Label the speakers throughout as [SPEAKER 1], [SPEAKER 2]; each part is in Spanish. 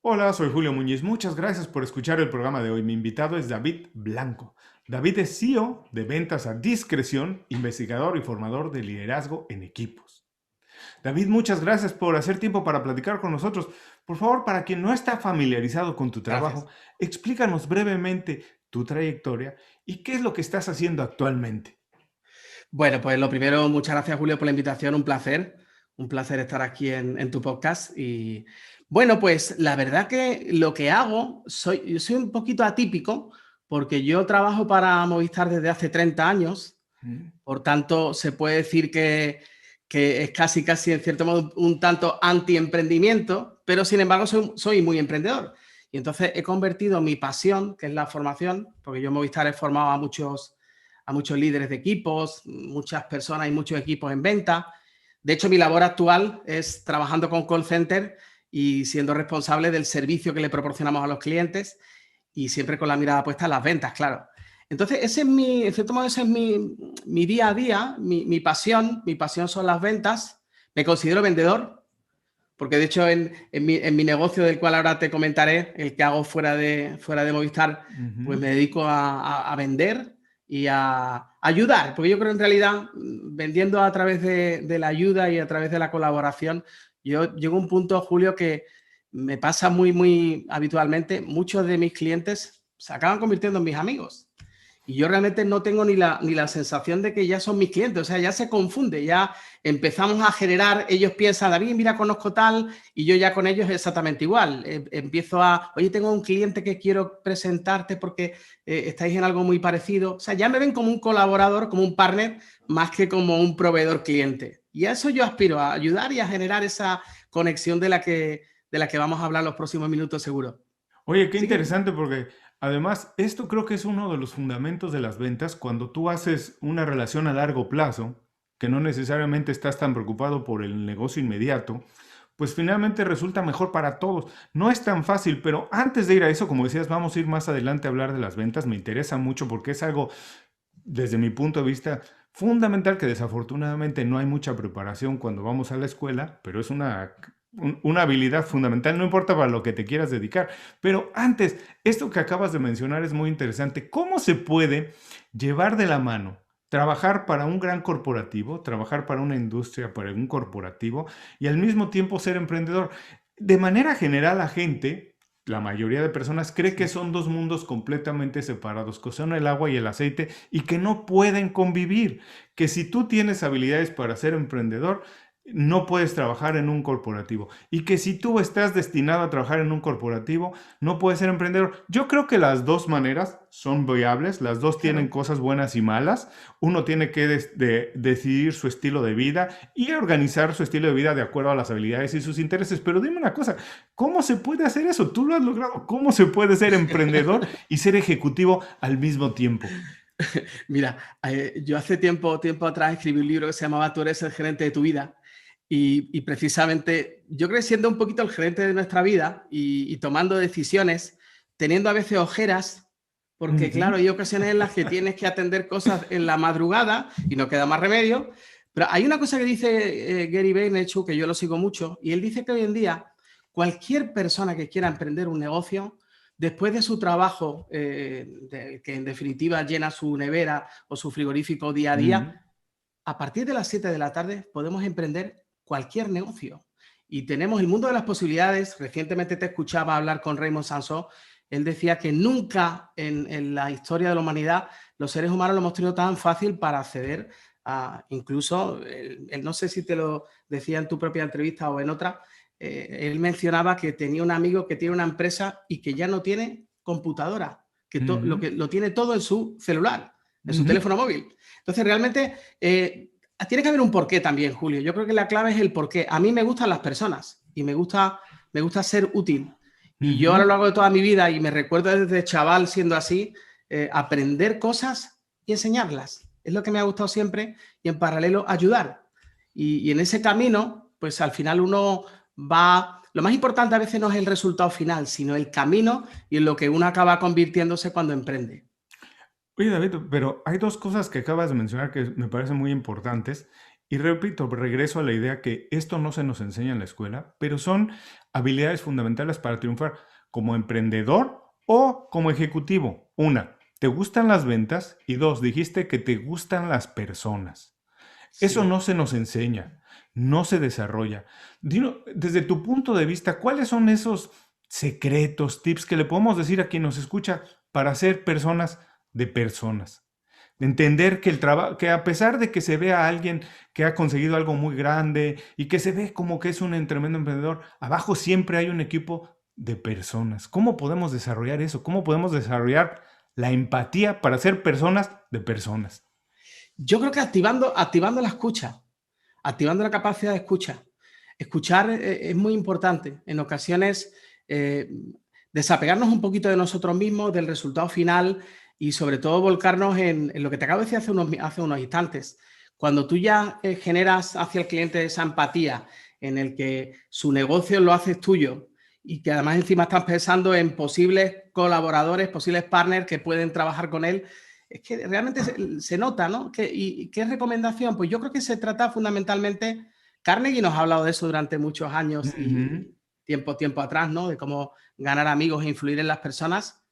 [SPEAKER 1] Hola, soy Julio Muñiz. Muchas gracias por escuchar el programa de hoy. Mi invitado es David Blanco. David es CEO de Ventas a Discreción, investigador y formador de liderazgo en equipos. David, muchas gracias por hacer tiempo para platicar con nosotros. Por favor, para quien no está familiarizado con tu trabajo,
[SPEAKER 2] Gracias.
[SPEAKER 1] explícanos brevemente tu trayectoria y qué es lo que estás haciendo actualmente.
[SPEAKER 2] Bueno, pues lo primero, muchas gracias, Julio, por la invitación. Un placer estar aquí en tu podcast. Y bueno, pues la verdad que lo que hago, yo soy un poquito atípico porque yo trabajo para Movistar desde hace 30 años.
[SPEAKER 1] Mm.
[SPEAKER 2] Por tanto, se puede decir que es casi, en cierto modo, un tanto anti-emprendimiento, pero sin embargo soy muy emprendedor. Y entonces he convertido mi pasión, que es la formación, porque yo en Movistar he formado a muchos líderes de equipos, muchas personas y muchos equipos en venta. De hecho, mi labor actual es trabajando con call center y siendo responsable del servicio que le proporcionamos a los clientes y siempre con la mirada puesta en las ventas, claro. Entonces, en cierto modo, ese es mi día a día, mi pasión son las ventas. Me considero vendedor, porque de hecho en mi negocio, del cual ahora te comentaré, el que hago fuera de Movistar, pues
[SPEAKER 1] Ujú.
[SPEAKER 2] me dedico a vender y a ayudar, porque yo creo en realidad, vendiendo a través de la ayuda y a través de la colaboración, yo llego a un punto, Julio, que me pasa muy habitualmente, muchos de mis clientes se acaban convirtiendo en mis amigos. Y yo realmente no tengo ni la sensación de que ya son mis clientes, o sea, ya se confunde, ya empezamos a generar, ellos piensan, David, mira, conozco tal, y yo ya con ellos exactamente igual. Empiezo oye, tengo un cliente que quiero presentarte porque estáis en algo muy parecido. O sea, ya me ven como un colaborador, como un partner, más que como un proveedor cliente. Y a eso yo aspiro, a ayudar y a generar esa conexión de la que vamos a hablar los próximos minutos, seguro.
[SPEAKER 1] Oye, qué
[SPEAKER 2] Así que
[SPEAKER 1] interesante porque además esto creo que es uno de los fundamentos de las ventas cuando tú haces una relación a largo plazo, que no necesariamente estás tan preocupado por el negocio inmediato, pues finalmente resulta mejor para todos. No es tan fácil, pero antes de ir a eso, como decías, vamos a ir más adelante a hablar de las ventas. Me interesa mucho porque es algo, desde mi punto de vista, fundamental que desafortunadamente no hay mucha preparación cuando vamos a la escuela, pero es una habilidad fundamental, no importa para lo que te quieras dedicar. Pero antes, esto que acabas de mencionar es muy interesante. ¿Cómo se puede llevar de la mano? Trabajar para un gran corporativo, trabajar para una industria, para un corporativo y al mismo tiempo ser emprendedor. De manera general, la gente, la mayoría de personas, cree que
[SPEAKER 2] sí.
[SPEAKER 1] son dos mundos completamente separados, que son el agua y el aceite y que no pueden convivir. Que si tú tienes habilidades para ser emprendedor, no puedes trabajar en un corporativo. Y que si tú estás destinado a trabajar en un corporativo, no puedes ser emprendedor. Yo creo que las dos maneras son viables, las dos tienen
[SPEAKER 2] Claro.
[SPEAKER 1] cosas buenas y malas. Uno tiene que decidir su estilo de vida y organizar su estilo de vida de acuerdo a las habilidades y sus intereses. Pero dime una cosa, ¿cómo se puede hacer eso? Tú lo has logrado. ¿Cómo se puede ser emprendedor y ser ejecutivo al mismo tiempo?
[SPEAKER 2] Mira, yo hace tiempo atrás escribí un libro que se llamaba Tú eres el gerente de tu vida. Y precisamente yo creo que siendo un poquito el gerente de nuestra vida y tomando decisiones, teniendo a veces ojeras, porque
[SPEAKER 1] Ujú.
[SPEAKER 2] claro, hay ocasiones en las que tienes que atender cosas en la madrugada y no queda más remedio. Pero hay una cosa que dice Gary Vaynerchuk, que yo lo sigo mucho, y él dice que hoy en día cualquier persona que quiera emprender un negocio, después de su trabajo, que en definitiva llena su nevera o su frigorífico día a
[SPEAKER 1] Ujú.
[SPEAKER 2] día, a partir de las 7 de la tarde podemos emprender cualquier negocio. Y tenemos el mundo de las posibilidades. Recientemente te escuchaba hablar con Raymond Sansó. Él decía que nunca en la historia de la humanidad los seres humanos lo hemos tenido tan fácil para acceder a, incluso, él no sé si te lo decía en tu propia entrevista o en otra, él mencionaba que tenía un amigo que tiene una empresa y que ya no tiene computadora,
[SPEAKER 1] Ujú.
[SPEAKER 2] que lo tiene todo en su celular, en su
[SPEAKER 1] Ujú.
[SPEAKER 2] teléfono móvil. Entonces, realmente, tiene que haber un porqué también, Julio. Yo creo que la clave es el porqué. A mí me gustan las personas y me gusta ser útil. Y yo a lo
[SPEAKER 1] Ujú.
[SPEAKER 2] largo de toda mi vida, y me recuerdo desde chaval siendo así, aprender cosas y enseñarlas. Es lo que me ha gustado siempre y en paralelo ayudar. Y en ese camino, pues al final uno va... Lo más importante a veces no es el resultado final, sino el camino y en lo que uno acaba convirtiéndose cuando emprende.
[SPEAKER 1] Oye, David, pero hay dos cosas que acabas de mencionar que me parecen muy importantes Y repito, regreso a la idea que esto no se nos enseña en la escuela, pero son habilidades fundamentales para triunfar como emprendedor o como ejecutivo. Una, ¿te gustan las ventas? Y dos, dijiste que te gustan las personas. Eso
[SPEAKER 2] Sí.
[SPEAKER 1] no se nos enseña, no se desarrolla. Desde tu punto de vista, ¿cuáles son esos secretos, tips que le podemos decir a quien nos escucha para ser personas de personas? De entender que el trabajo, que a pesar de que se vea a alguien que ha conseguido algo muy grande y que se ve como que es un tremendo emprendedor, abajo siempre hay un equipo de personas. ¿Cómo podemos desarrollar eso? ¿Cómo podemos desarrollar la empatía para ser personas de personas?
[SPEAKER 2] Yo creo que activando la escucha, activando la capacidad de escucha. Escuchar es muy importante. En ocasiones, eh, desapegarnos un poquito de nosotros mismos, del resultado final y sobre todo volcarnos en lo que te acabo de decir hace unos instantes. Cuando tú ya generas hacia el cliente esa empatía en el que su negocio lo haces tuyo y que además encima estás pensando en posibles colaboradores, posibles partners que pueden trabajar con él, es que realmente se nota, ¿no? ¿Y qué recomendación? Pues yo creo que se trata fundamentalmente, Carnegie nos ha hablado de eso durante muchos años
[SPEAKER 1] Ujú.
[SPEAKER 2] y tiempo atrás, ¿no? De cómo ganar amigos e influir en las personas.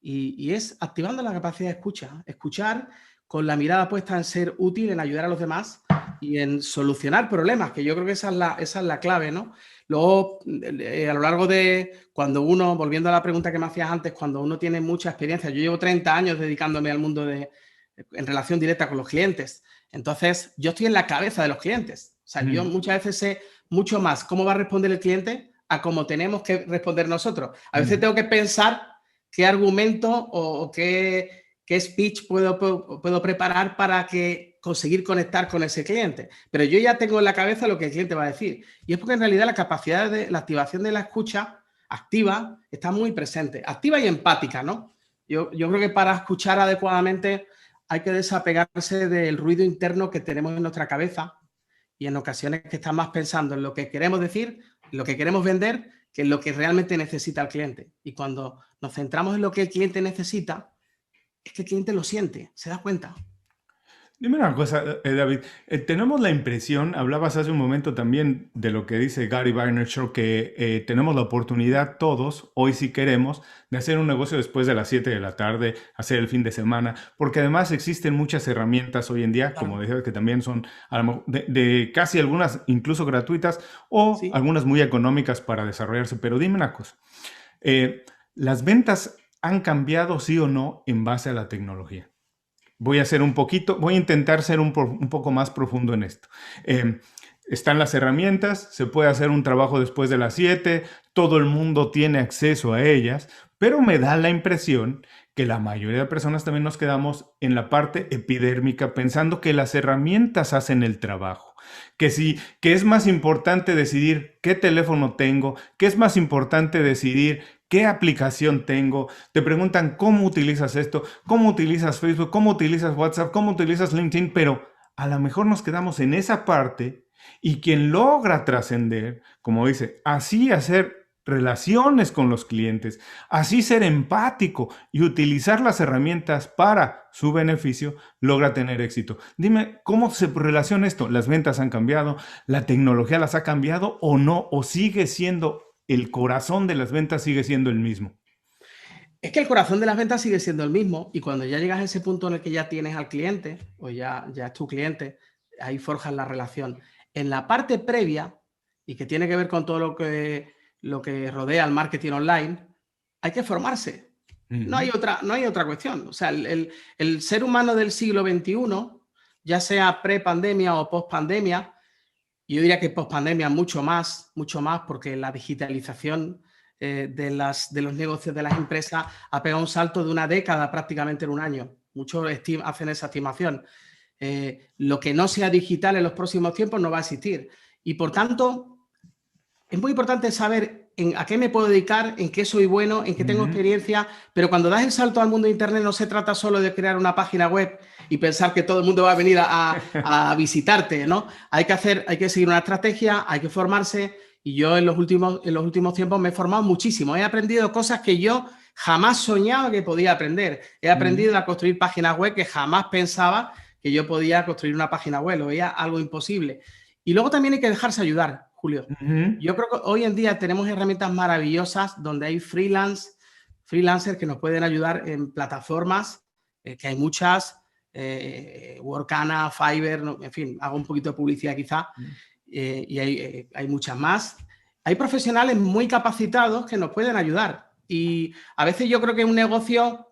[SPEAKER 2] Y es activando la capacidad de escucha. Escuchar con la mirada puesta en ser útil, en ayudar a los demás y en solucionar problemas, que yo creo que esa es la clave, ¿no? Luego, a lo largo de cuando uno, volviendo a la pregunta que me hacías antes, cuando uno tiene mucha experiencia, yo llevo 30 años dedicándome al mundo en relación directa con los clientes. Entonces, yo estoy en la cabeza de los clientes. O sea, yo
[SPEAKER 1] Ujú.
[SPEAKER 2] muchas veces sé mucho más cómo va a responder el cliente a cómo tenemos que responder nosotros. A veces
[SPEAKER 1] Ujú.
[SPEAKER 2] tengo que pensar qué argumento o qué speech puedo preparar para conseguir conectar con ese cliente. Pero yo ya tengo en la cabeza lo que el cliente va a decir. Y es porque en realidad la capacidad de la activación de la escucha activa está muy presente. Activa y empática, ¿no? Yo creo que para escuchar adecuadamente hay que desapegarse del ruido interno que tenemos en nuestra cabeza y en ocasiones que están más pensando en lo que queremos decir, en lo que queremos vender, que en lo que realmente necesita el cliente. Y cuando nos centramos en lo que el cliente necesita, es que el cliente lo siente, se da cuenta.
[SPEAKER 1] Dime una cosa, David. Tenemos la impresión, hablabas hace un momento también de lo que dice Gary Vaynerchuk, que tenemos la oportunidad todos, hoy si queremos, de hacer un negocio después de las 7 de la tarde, hacer el fin de semana, porque además existen muchas herramientas hoy en día, como
[SPEAKER 2] Claro.
[SPEAKER 1] decías, que también son de casi algunas incluso gratuitas o
[SPEAKER 2] Sí.
[SPEAKER 1] algunas muy económicas para desarrollarse. Pero dime una cosa, ¿las ventas han cambiado sí o no en base a la tecnología? Voy a intentar ser un poco más profundo en esto. Eh, Están las herramientas, se puede hacer un trabajo después de las 7, todo el mundo tiene acceso a ellas, pero me da la impresión que la mayoría de personas también nos quedamos en la parte epidérmica pensando que las herramientas hacen el trabajo, que es más importante decidir qué teléfono tengo, que es más importante decidir qué aplicación tengo, te preguntan cómo utilizas esto, cómo utilizas Facebook, cómo utilizas WhatsApp, cómo utilizas LinkedIn, pero a lo mejor nos quedamos en esa parte y quien logra trascender, como dice, así hacer relaciones con los clientes, así ser empático y utilizar las herramientas para su beneficio, logra tener éxito. Dime, ¿cómo se relaciona esto? ¿Las ventas han cambiado? ¿La tecnología las ha cambiado o no? ¿O sigue siendo el corazón de las ventas sigue siendo el mismo?
[SPEAKER 2] Es que el corazón de las ventas sigue siendo el mismo y cuando ya llegas a ese punto en el que ya tienes al cliente o ya es tu cliente, ahí forjas la relación. En la parte previa y que tiene que ver con todo lo que rodea al marketing online, hay que formarse.
[SPEAKER 1] Ujú.
[SPEAKER 2] No hay otra cuestión. O sea, el ser humano del siglo XXI, ya sea pre-pandemia o post-pandemia, yo diría que post-pandemia mucho más, porque la digitalización de los negocios de las empresas ha pegado un salto de una década prácticamente en un año. Muchos hacen esa estimación. Lo que no sea digital en los próximos tiempos no va a existir. Y por tanto, es muy importante saber a qué me puedo dedicar, en qué soy bueno, en qué tengo
[SPEAKER 1] Ujú.
[SPEAKER 2] experiencia, pero cuando das el salto al mundo de Internet no se trata solo de crear una página web y pensar que todo el mundo va a venir a visitarte, ¿no? Hay que seguir una estrategia, hay que formarse y yo en los últimos tiempos me he formado muchísimo. He aprendido cosas que yo jamás soñaba que podía aprender. He
[SPEAKER 1] Ujú.
[SPEAKER 2] aprendido a construir páginas web que jamás pensaba que yo podía construir una página web, lo veía algo imposible. Y luego también hay que dejarse ayudar, Julio.
[SPEAKER 1] Ujú.
[SPEAKER 2] Yo creo que hoy en día tenemos herramientas maravillosas donde hay freelancers que nos pueden ayudar en plataformas, que hay muchas, Workana, Fiverr, no, en fin, hago un poquito de publicidad quizá, y hay muchas más. Hay profesionales muy capacitados que nos pueden ayudar. Y a veces yo creo que en un negocio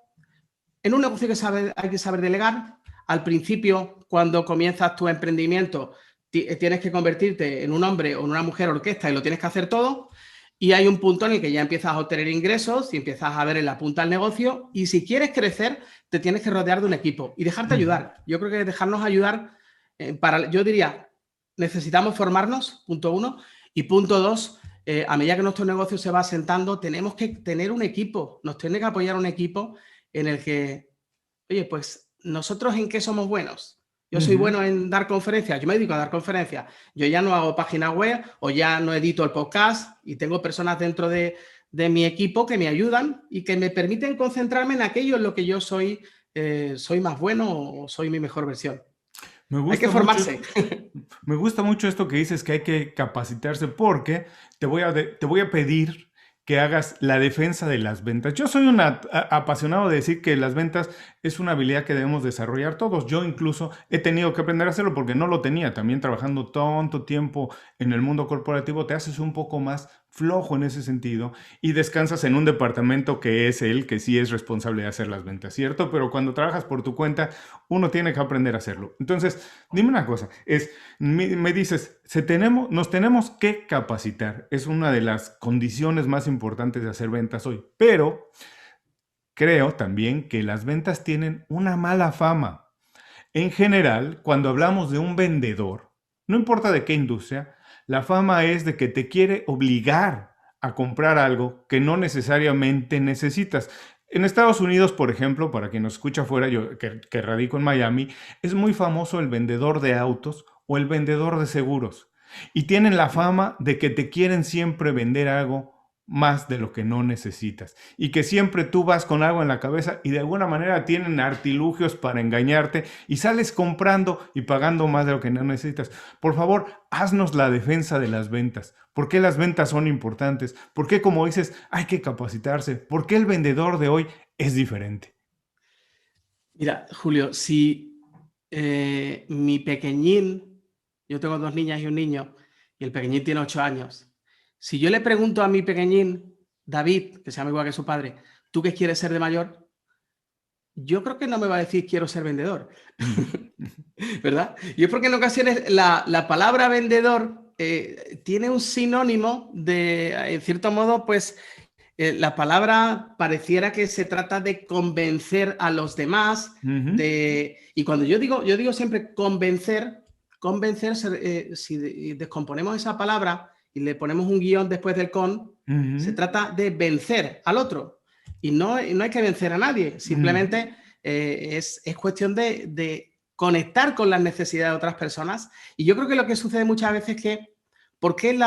[SPEAKER 2] hay que saber delegar. Al principio, cuando comienzas tu emprendimiento, tienes que convertirte en un hombre o en una mujer orquesta y lo tienes que hacer todo. Y hay un punto en el que ya empiezas a obtener ingresos y empiezas a ver en la punta del negocio. Y si quieres crecer, te tienes que rodear de un equipo y dejarte
[SPEAKER 1] Ujú.
[SPEAKER 2] ayudar. Yo creo que dejarnos ayudar, yo diría, necesitamos formarnos, punto uno. Y punto dos, a medida que nuestro negocio se va asentando, tenemos que tener un equipo, nos tiene que apoyar un equipo en el que, oye, pues nosotros en qué somos buenos. Yo soy
[SPEAKER 1] Ujú.
[SPEAKER 2] bueno en dar conferencias, yo me dedico a dar conferencias, yo ya no hago página web o ya no edito el podcast y tengo personas dentro de mi equipo que me ayudan y que me permiten concentrarme en aquello en lo que yo soy más bueno o soy mi mejor versión.
[SPEAKER 1] Me
[SPEAKER 2] Hay que
[SPEAKER 1] gusta mucho
[SPEAKER 2] formarse.
[SPEAKER 1] esto. Me gusta mucho esto que dices que hay que capacitarse porque te voy a pedir que hagas la defensa de las ventas. Yo soy un apasionado de decir que las ventas es una habilidad que debemos desarrollar todos. Yo incluso he tenido que aprender a hacerlo porque no lo tenía. También trabajando tanto tiempo en el mundo corporativo te haces un poco más flojo en ese sentido y descansas en un departamento que es el que sí es responsable de hacer las ventas, ¿cierto? Pero cuando trabajas por tu cuenta, uno tiene que aprender a hacerlo. Entonces, dime una cosa, me dices, nos tenemos que capacitar. Es una de las condiciones más importantes de hacer ventas hoy. Pero creo también que las ventas tienen una mala fama. En general, cuando hablamos de un vendedor, no importa de qué industria, la fama es de que te quiere obligar a comprar algo que no necesariamente necesitas. En Estados Unidos, por ejemplo, para quien nos escucha afuera, yo que radico en Miami, es muy famoso el vendedor de autos o el vendedor de seguros. Y tienen la fama de que te quieren siempre vender algo más de lo que no necesitas. Y que siempre tú vas con algo en la cabeza y de alguna manera tienen artilugios para engañarte y sales comprando y pagando más de lo que no necesitas. Por favor, haznos la defensa de las ventas. ¿Por qué las ventas son importantes? ¿Por qué, como dices, hay que capacitarse? ¿Por qué el vendedor de hoy es diferente?
[SPEAKER 2] Mira, Julio, si mi pequeñín, yo tengo dos niñas y un niño, y el pequeñín tiene 8 años. Si yo le pregunto a mi pequeñín, David, que se llama igual que su padre, ¿tú qué quieres ser de mayor? Yo creo que no me va a decir quiero ser vendedor, ¿verdad? Y es porque en ocasiones la palabra vendedor tiene un sinónimo de, en cierto modo, pues la palabra pareciera que se trata de convencer a los demás,
[SPEAKER 1] Ujú,
[SPEAKER 2] y cuando yo digo siempre convencer, si descomponemos esa palabra y le ponemos un guión después del con, se
[SPEAKER 1] ujú,
[SPEAKER 2] trata de vencer al otro. Y no hay que vencer a nadie,
[SPEAKER 1] ujú,
[SPEAKER 2] simplemente es cuestión de conectar con las necesidades de otras personas. Y yo creo que lo que sucede muchas veces es que, ¿por qué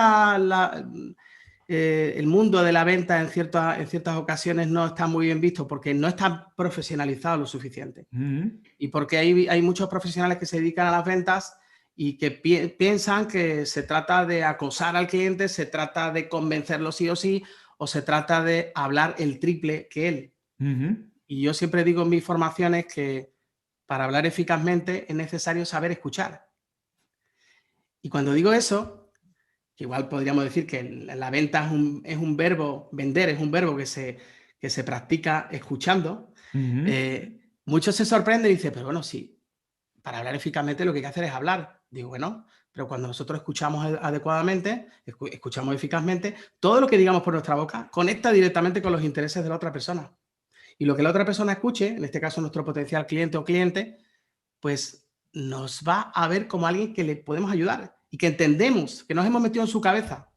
[SPEAKER 2] el mundo de la venta en ciertas ocasiones no está muy bien visto? Porque no está profesionalizado lo suficiente.
[SPEAKER 1] ujú.
[SPEAKER 2] Y porque hay muchos profesionales que se dedican a las ventas y que piensan que se trata de acosar al cliente, se trata de convencerlo sí o sí, o se trata de hablar el triple que él.
[SPEAKER 1] Ujú.
[SPEAKER 2] Y yo siempre digo en mis formaciones que para hablar eficazmente es necesario saber escuchar. Y cuando digo eso, que igual podríamos decir que la venta es un verbo, vender es un verbo que se practica escuchando,
[SPEAKER 1] Ujú,
[SPEAKER 2] muchos se sorprenden y dicen, pero bueno, sí, para hablar eficazmente lo que hay que hacer es hablar. Digo, bueno, pero cuando nosotros escuchamos adecuadamente, escuchamos eficazmente, todo lo que digamos por nuestra boca conecta directamente con los intereses de la otra persona. Y lo que la otra persona escuche, en este caso nuestro potencial cliente o cliente, pues nos va a ver como alguien que le podemos ayudar y que entendemos, que nos hemos metido en su cabeza,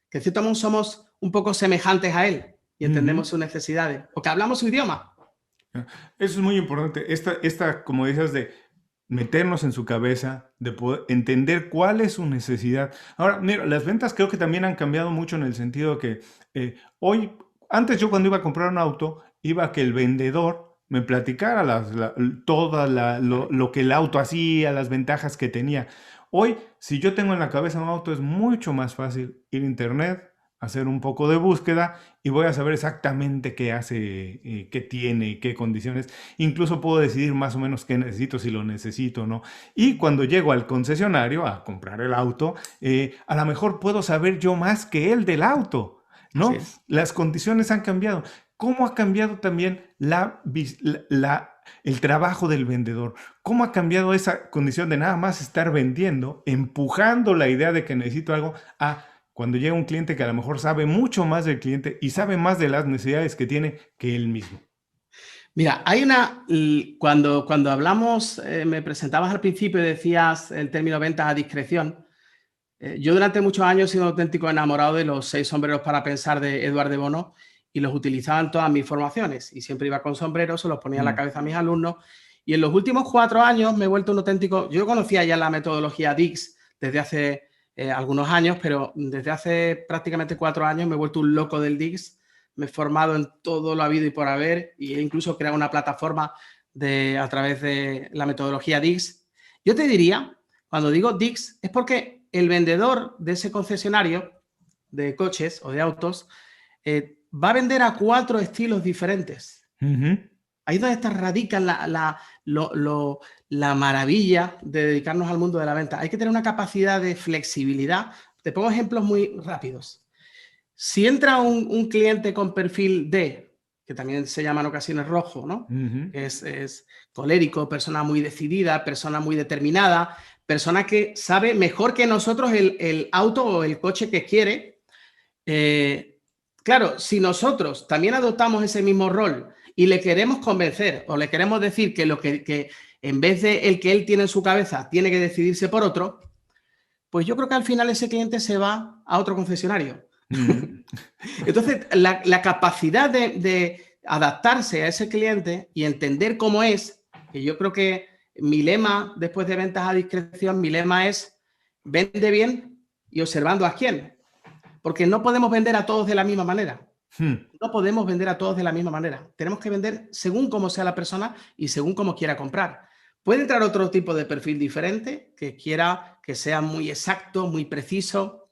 [SPEAKER 2] que en cierto modo somos un poco semejantes a él y
[SPEAKER 1] ujú.
[SPEAKER 2] entendemos sus necesidades, o que hablamos su idioma.
[SPEAKER 1] Ah, eso es muy importante. Como dices, de meternos en su cabeza, de poder entender cuál es su necesidad. Ahora, mira, las ventas creo que también han cambiado mucho en el sentido que hoy, antes yo cuando iba a comprar un auto, iba a que el vendedor me platicara lo que el auto hacía, las ventajas que tenía. Hoy, si yo tengo en la cabeza un auto, es mucho más fácil ir a internet, hacer un poco de búsqueda y voy a saber exactamente qué hace, qué tiene, qué condiciones. Incluso puedo decidir más o menos qué necesito, si lo necesito o no. Y cuando llego al concesionario a comprar el auto, a lo mejor puedo saber yo más que él del auto,
[SPEAKER 2] Así
[SPEAKER 1] ¿no?
[SPEAKER 2] es.
[SPEAKER 1] Las condiciones han cambiado. ¿Cómo ha cambiado también el trabajo del vendedor? ¿Cómo ha cambiado esa condición de nada más estar vendiendo, empujando la idea de que necesito algo a cuando llega un cliente que a lo mejor sabe mucho más del cliente y sabe más de las necesidades que tiene que él mismo?
[SPEAKER 2] Mira, cuando hablamos, me presentabas al principio y decías el término ventas a discreción. Yo durante muchos años he sido un auténtico enamorado de los 6 sombreros para pensar de Edward de Bono y los utilizaba en todas mis formaciones y siempre iba con sombreros, se los ponía en la
[SPEAKER 1] Mm,
[SPEAKER 2] cabeza a mis alumnos y en los últimos 4 años me he vuelto un auténtico, yo conocía ya la metodología DIX desde hace algunos años, pero desde hace prácticamente 4 años me he vuelto un loco del DIX, me he formado en todo lo habido y por haber y he incluso creado una plataforma a través de la metodología DIX. Yo te diría, cuando digo DIX, es porque el vendedor de ese concesionario de coches o de autos va a vender a 4 estilos diferentes.
[SPEAKER 1] ujú,
[SPEAKER 2] Ahí es donde radica la maravilla de dedicarnos al mundo de la venta. Hay que tener una capacidad de flexibilidad. Te pongo ejemplos muy rápidos. Si entra un cliente con perfil D, que también se llama en ocasiones rojo, ¿no?
[SPEAKER 1] ujú,
[SPEAKER 2] Es colérico, persona muy decidida, persona muy determinada, persona que sabe mejor que nosotros el auto o el coche que quiere. Claro, si nosotros también adoptamos ese mismo rol y le queremos convencer o le queremos decir que en vez de el que él tiene en su cabeza tiene que decidirse por otro, pues yo creo que al final ese cliente se va a otro concesionario.
[SPEAKER 1] ujú.
[SPEAKER 2] Entonces, la capacidad de adaptarse a ese cliente y entender cómo es, que yo creo que mi lema después de ventas a discreción, mi lema es vende bien y observando a quién. Porque no podemos vender a todos de la misma manera.
[SPEAKER 1] Hmm.
[SPEAKER 2] No podemos vender a todos de la misma manera. Tenemos que vender según cómo sea la persona y según cómo quiera comprar. Puede entrar otro tipo de perfil diferente que quiera que sea muy exacto, muy preciso.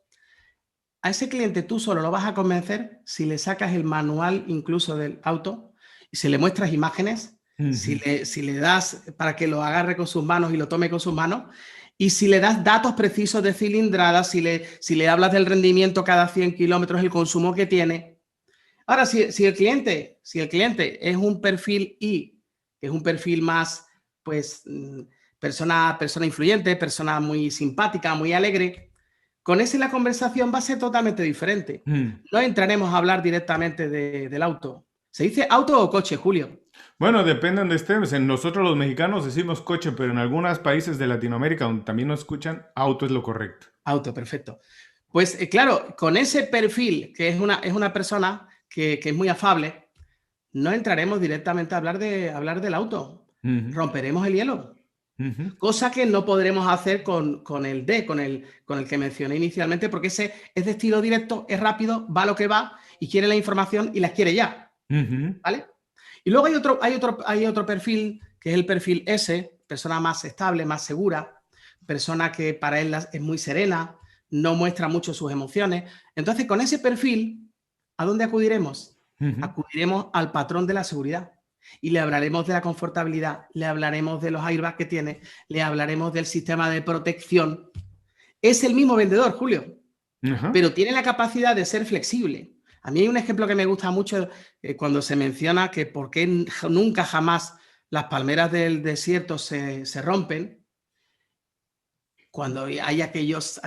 [SPEAKER 2] A ese cliente tú solo lo vas a convencer si le sacas el manual incluso del auto y si le muestras imágenes,
[SPEAKER 1] Ujú,
[SPEAKER 2] si le das para que lo agarre con sus manos y lo tome con sus manos y si le das datos precisos de cilindrada, si le hablas del rendimiento cada 100 kilómetros, el consumo que tiene. Ahora, si el cliente es un perfil I, que es un perfil más, pues, persona influyente, persona muy simpática, muy alegre, con ese la conversación va a ser totalmente diferente.
[SPEAKER 1] mm.
[SPEAKER 2] No entraremos a hablar directamente del auto. ¿Se dice auto o coche, Julio?
[SPEAKER 1] Bueno, depende de donde estés. En nosotros los mexicanos decimos coche, pero en algunos países de Latinoamérica donde también nos escuchan, auto es lo correcto.
[SPEAKER 2] Auto, perfecto. Pues claro, con ese perfil, que es una persona que es muy afable, no entraremos directamente a hablar del auto.
[SPEAKER 1] Ujú,
[SPEAKER 2] Romperemos el hielo.
[SPEAKER 1] ujú,
[SPEAKER 2] Cosa que no podremos hacer con el D, con el que mencioné inicialmente, porque ese es de estilo directo, es rápido, va a lo que va y quiere la información y las quiere ya.
[SPEAKER 1] ujú,
[SPEAKER 2] ¿Vale? Y luego hay otro perfil, que es el perfil S, persona más estable, más segura, persona que para él es muy serena, no muestra mucho sus emociones. Entonces, con ese perfil, ¿a dónde acudiremos?
[SPEAKER 1] ujú.
[SPEAKER 2] Acudiremos al patrón de la seguridad y le hablaremos de la confortabilidad, le hablaremos de los airbags que tiene, le hablaremos del sistema de protección. Es el mismo vendedor, Julio,
[SPEAKER 1] Ajá.
[SPEAKER 2] pero tiene la capacidad de ser flexible. A mí hay un ejemplo que me gusta mucho cuando se menciona que por qué nunca jamás las palmeras del desierto se rompen cuando hay aquellas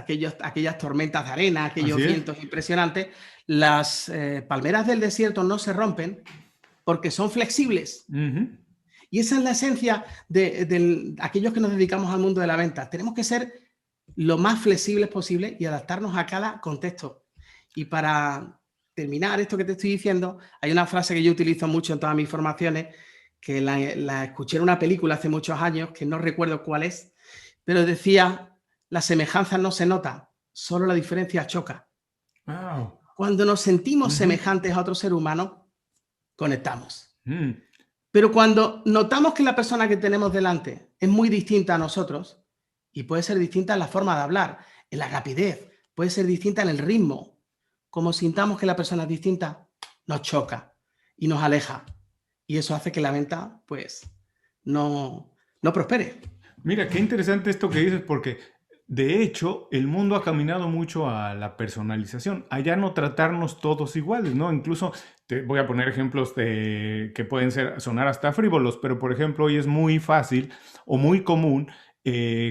[SPEAKER 2] tormentas de arena, aquellos
[SPEAKER 1] Así es.
[SPEAKER 2] vientos impresionantes. Las palmeras del desierto no se rompen porque son flexibles.
[SPEAKER 1] Ujú,
[SPEAKER 2] Y esa es la esencia de aquellos que nos dedicamos al mundo de la venta. Tenemos que ser lo más flexibles posible y adaptarnos a cada contexto. Y para terminar esto que te estoy diciendo, hay una frase que yo utilizo mucho en todas mis formaciones, que la escuché en una película hace muchos años, que no recuerdo cuál es, pero decía, la semejanza no se nota, solo la diferencia choca.
[SPEAKER 1] Wow.
[SPEAKER 2] Cuando nos sentimos
[SPEAKER 1] Ujú,
[SPEAKER 2] semejantes a otro ser humano, conectamos.
[SPEAKER 1] mm.
[SPEAKER 2] Pero cuando notamos que la persona que tenemos delante es muy distinta a nosotros, y puede ser distinta en la forma de hablar, en la rapidez, puede ser distinta en el ritmo, como sintamos que la persona es distinta, nos choca y nos aleja. Y eso hace que la venta, pues, no prospere.
[SPEAKER 1] Mira, qué interesante esto que dices, porque de hecho el mundo ha caminado mucho a la personalización, a ya no tratarnos todos iguales, ¿no? Incluso te voy a poner ejemplos que pueden sonar hasta frívolos, pero por ejemplo hoy es muy fácil o muy común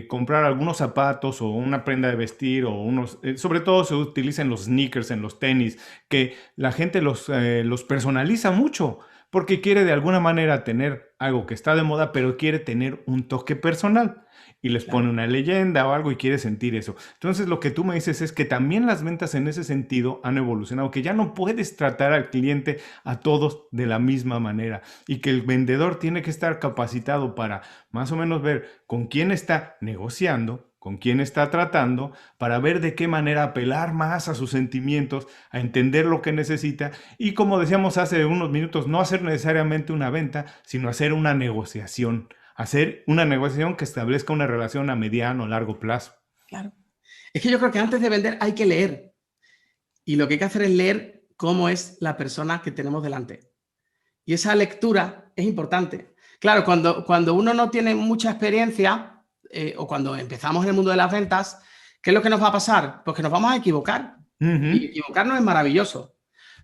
[SPEAKER 1] comprar algunos zapatos o una prenda de vestir o unos, sobre todo se utilizan los sneakers en los tenis, que la gente los personaliza mucho porque quiere de alguna manera tener algo que está de moda, pero quiere tener un toque personal y les pone
[SPEAKER 2] Claro.
[SPEAKER 1] una leyenda o algo y quiere sentir eso. Entonces lo que tú me dices es que también las ventas en ese sentido han evolucionado, que ya no puedes tratar al cliente a todos de la misma manera y que el vendedor tiene que estar capacitado para más o menos ver con quién está negociando, con quién está tratando, para ver de qué manera apelar más a sus sentimientos, a entender lo que necesita y, como decíamos hace unos minutos, no hacer necesariamente una venta, sino hacer una negociación que establezca una relación a mediano o largo plazo.
[SPEAKER 2] Claro. Es que yo creo que antes de vender hay que leer. Y lo que hay que hacer es leer cómo es la persona que tenemos delante. Y esa lectura es importante. Claro, cuando uno no tiene mucha experiencia o cuando empezamos en el mundo de las ventas, ¿qué es lo que nos va a pasar? Pues que nos vamos a equivocar. Y equivocarnos es maravilloso.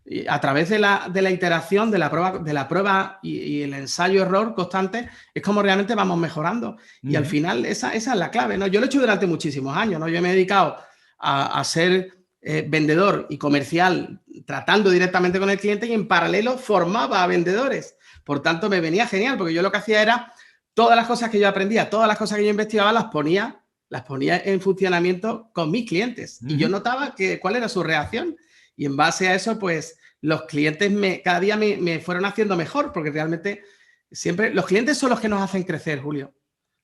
[SPEAKER 2] Y a través de la iteración, de la prueba y el ensayo-error constante, es como realmente vamos mejorando. Y al final esa es la clave, ¿no? Yo lo he hecho durante muchísimos años, ¿no? Yo me he dedicado a ser vendedor y comercial tratando directamente con el cliente y en paralelo formaba a vendedores. Por tanto, me venía genial porque yo lo que hacía era todas las cosas que yo aprendía, todas las cosas que yo investigaba las ponía en funcionamiento con mis clientes y yo notaba cuál era su reacción y en base a eso, pues los clientes cada día me fueron haciendo mejor porque realmente siempre los clientes son los que nos hacen crecer, Julio.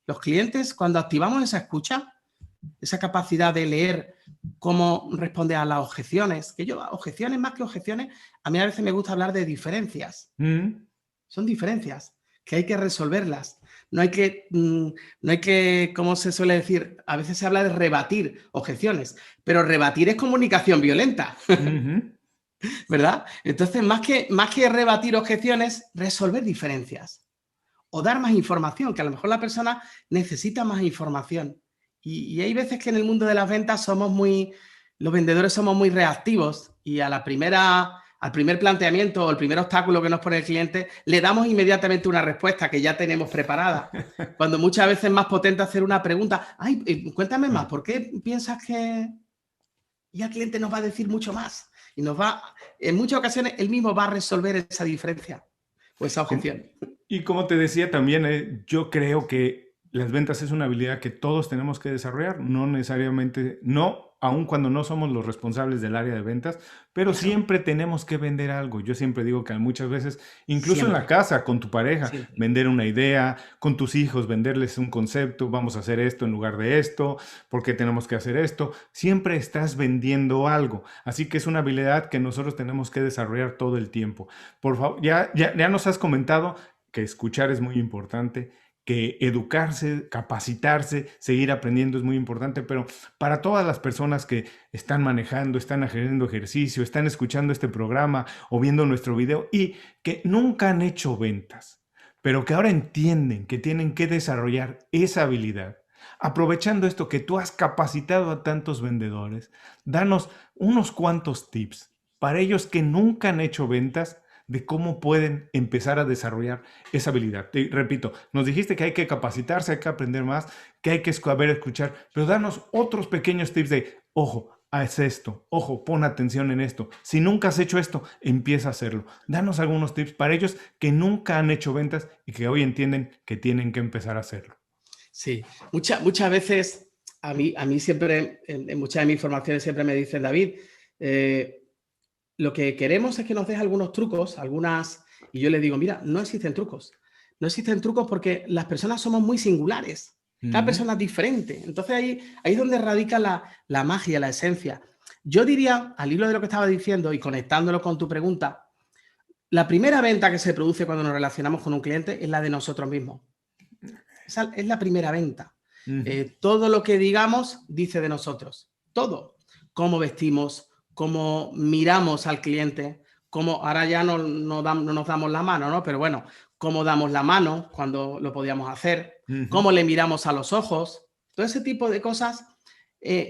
[SPEAKER 2] Los clientes, cuando activamos esa escucha, esa capacidad de leer cómo responde a las objeciones, objeciones más que objeciones, a mí a veces me gusta hablar de diferencias. Son diferencias que hay que resolverlas. No hay que, como se suele decir, a veces se habla de rebatir objeciones, pero rebatir es comunicación violenta, ¿verdad? Entonces, más que rebatir objeciones, resolver diferencias o dar más información, que a lo mejor la persona necesita más información. Y hay veces que en el mundo de las ventas los vendedores somos muy reactivos y al primer planteamiento o el primer obstáculo que nos pone el cliente, le damos inmediatamente una respuesta que ya tenemos preparada. Cuando muchas veces es más potente hacer una pregunta, cuéntame más, ¿por qué piensas que...? Y el cliente nos va a decir mucho más. Y en muchas ocasiones, él mismo va a resolver esa diferencia o esa objeción.
[SPEAKER 1] Y como te decía también, yo creo que las ventas es una habilidad que todos tenemos que desarrollar, no necesariamente, aun cuando no somos los responsables del área de ventas, pero siempre tenemos que vender algo. Yo siempre digo que muchas veces, incluso en la casa, con tu pareja, vender una idea, con tus hijos, venderles un concepto, vamos a hacer esto en lugar de esto, ¿por qué tenemos que hacer esto? Siempre estás vendiendo algo. Así que es una habilidad que nosotros tenemos que desarrollar todo el tiempo. Por favor, ya nos has comentado que escuchar es muy importante, que educarse, capacitarse, seguir aprendiendo es muy importante, pero para todas las personas que están manejando, están haciendo ejercicio, están escuchando este programa o viendo nuestro video y que nunca han hecho ventas, pero que ahora entienden que tienen que desarrollar esa habilidad, aprovechando esto que tú has capacitado a tantos vendedores, danos unos cuantos tips para ellos que nunca han hecho ventas, de cómo pueden empezar a desarrollar esa habilidad. Te repito, nos dijiste que hay que capacitarse, hay que aprender más, que hay que saber escuchar, pero danos otros pequeños tips de, ojo, haz esto, ojo, pon atención en esto. Si nunca has hecho esto, empieza a hacerlo. Danos algunos tips para ellos que nunca han hecho ventas y que hoy entienden que tienen que empezar a hacerlo.
[SPEAKER 2] Sí, muchas veces a mí siempre, en muchas de mis formaciones siempre me dicen, David, lo que queremos es que nos des algunos trucos, y yo les digo, mira, no existen trucos. No existen trucos porque las personas somos muy singulares. Cada persona es diferente. Entonces ahí es donde radica la magia, la esencia. Yo diría, al hilo de lo que estaba diciendo y conectándolo con tu pregunta, La primera venta que se produce cuando nos relacionamos con un cliente es la de nosotros mismos. Esa es la primera venta.
[SPEAKER 1] Ujú.
[SPEAKER 2] Todo lo que digamos dice de nosotros. Todo. Cómo vestimos, cómo miramos al cliente, cómo ahora ya no nos damos la mano, ¿no? Pero bueno, cómo damos la mano cuando lo podíamos hacer,
[SPEAKER 1] Ujú.
[SPEAKER 2] cómo le miramos a los ojos. Todo ese tipo de cosas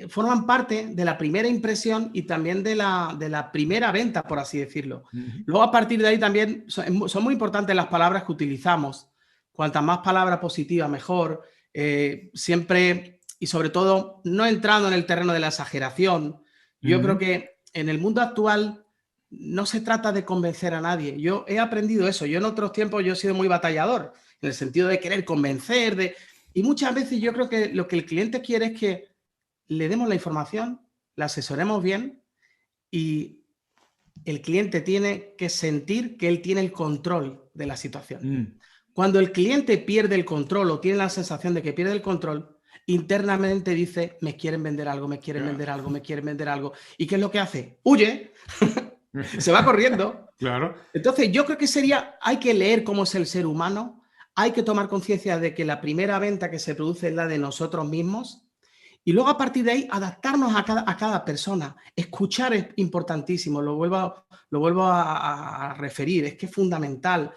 [SPEAKER 2] forman parte de la primera impresión y también de la primera venta, por así decirlo.
[SPEAKER 1] Ujú.
[SPEAKER 2] Luego, a partir de ahí también son muy importantes las palabras que utilizamos. Cuantas más palabras positivas, mejor. Siempre y sobre todo, no entrando en el terreno de la exageración. Yo creo
[SPEAKER 1] Ujú.
[SPEAKER 2] que en el mundo actual no se trata de convencer a nadie. Yo he aprendido eso. Yo en otros tiempos yo he sido muy batallador, en el sentido de querer convencer. Y muchas veces yo creo que lo que el cliente quiere es que le demos la información, la asesoremos bien y el cliente tiene que sentir que él tiene el control de la situación.
[SPEAKER 1] Mm.
[SPEAKER 2] Cuando el cliente pierde el control o tiene la sensación de que pierde el control, internamente dice, me quieren vender algo, me quieren
[SPEAKER 1] Ya.
[SPEAKER 2] vender algo, me quieren vender algo. ¿Y qué es lo que hace? Huye, se va corriendo.
[SPEAKER 1] Claro.
[SPEAKER 2] Entonces, yo creo que hay que leer cómo es el ser humano, hay que tomar conciencia de que la primera venta que se produce es la de nosotros mismos y luego a partir de ahí adaptarnos a cada persona. Escuchar es importantísimo, lo vuelvo a referir, es que es fundamental.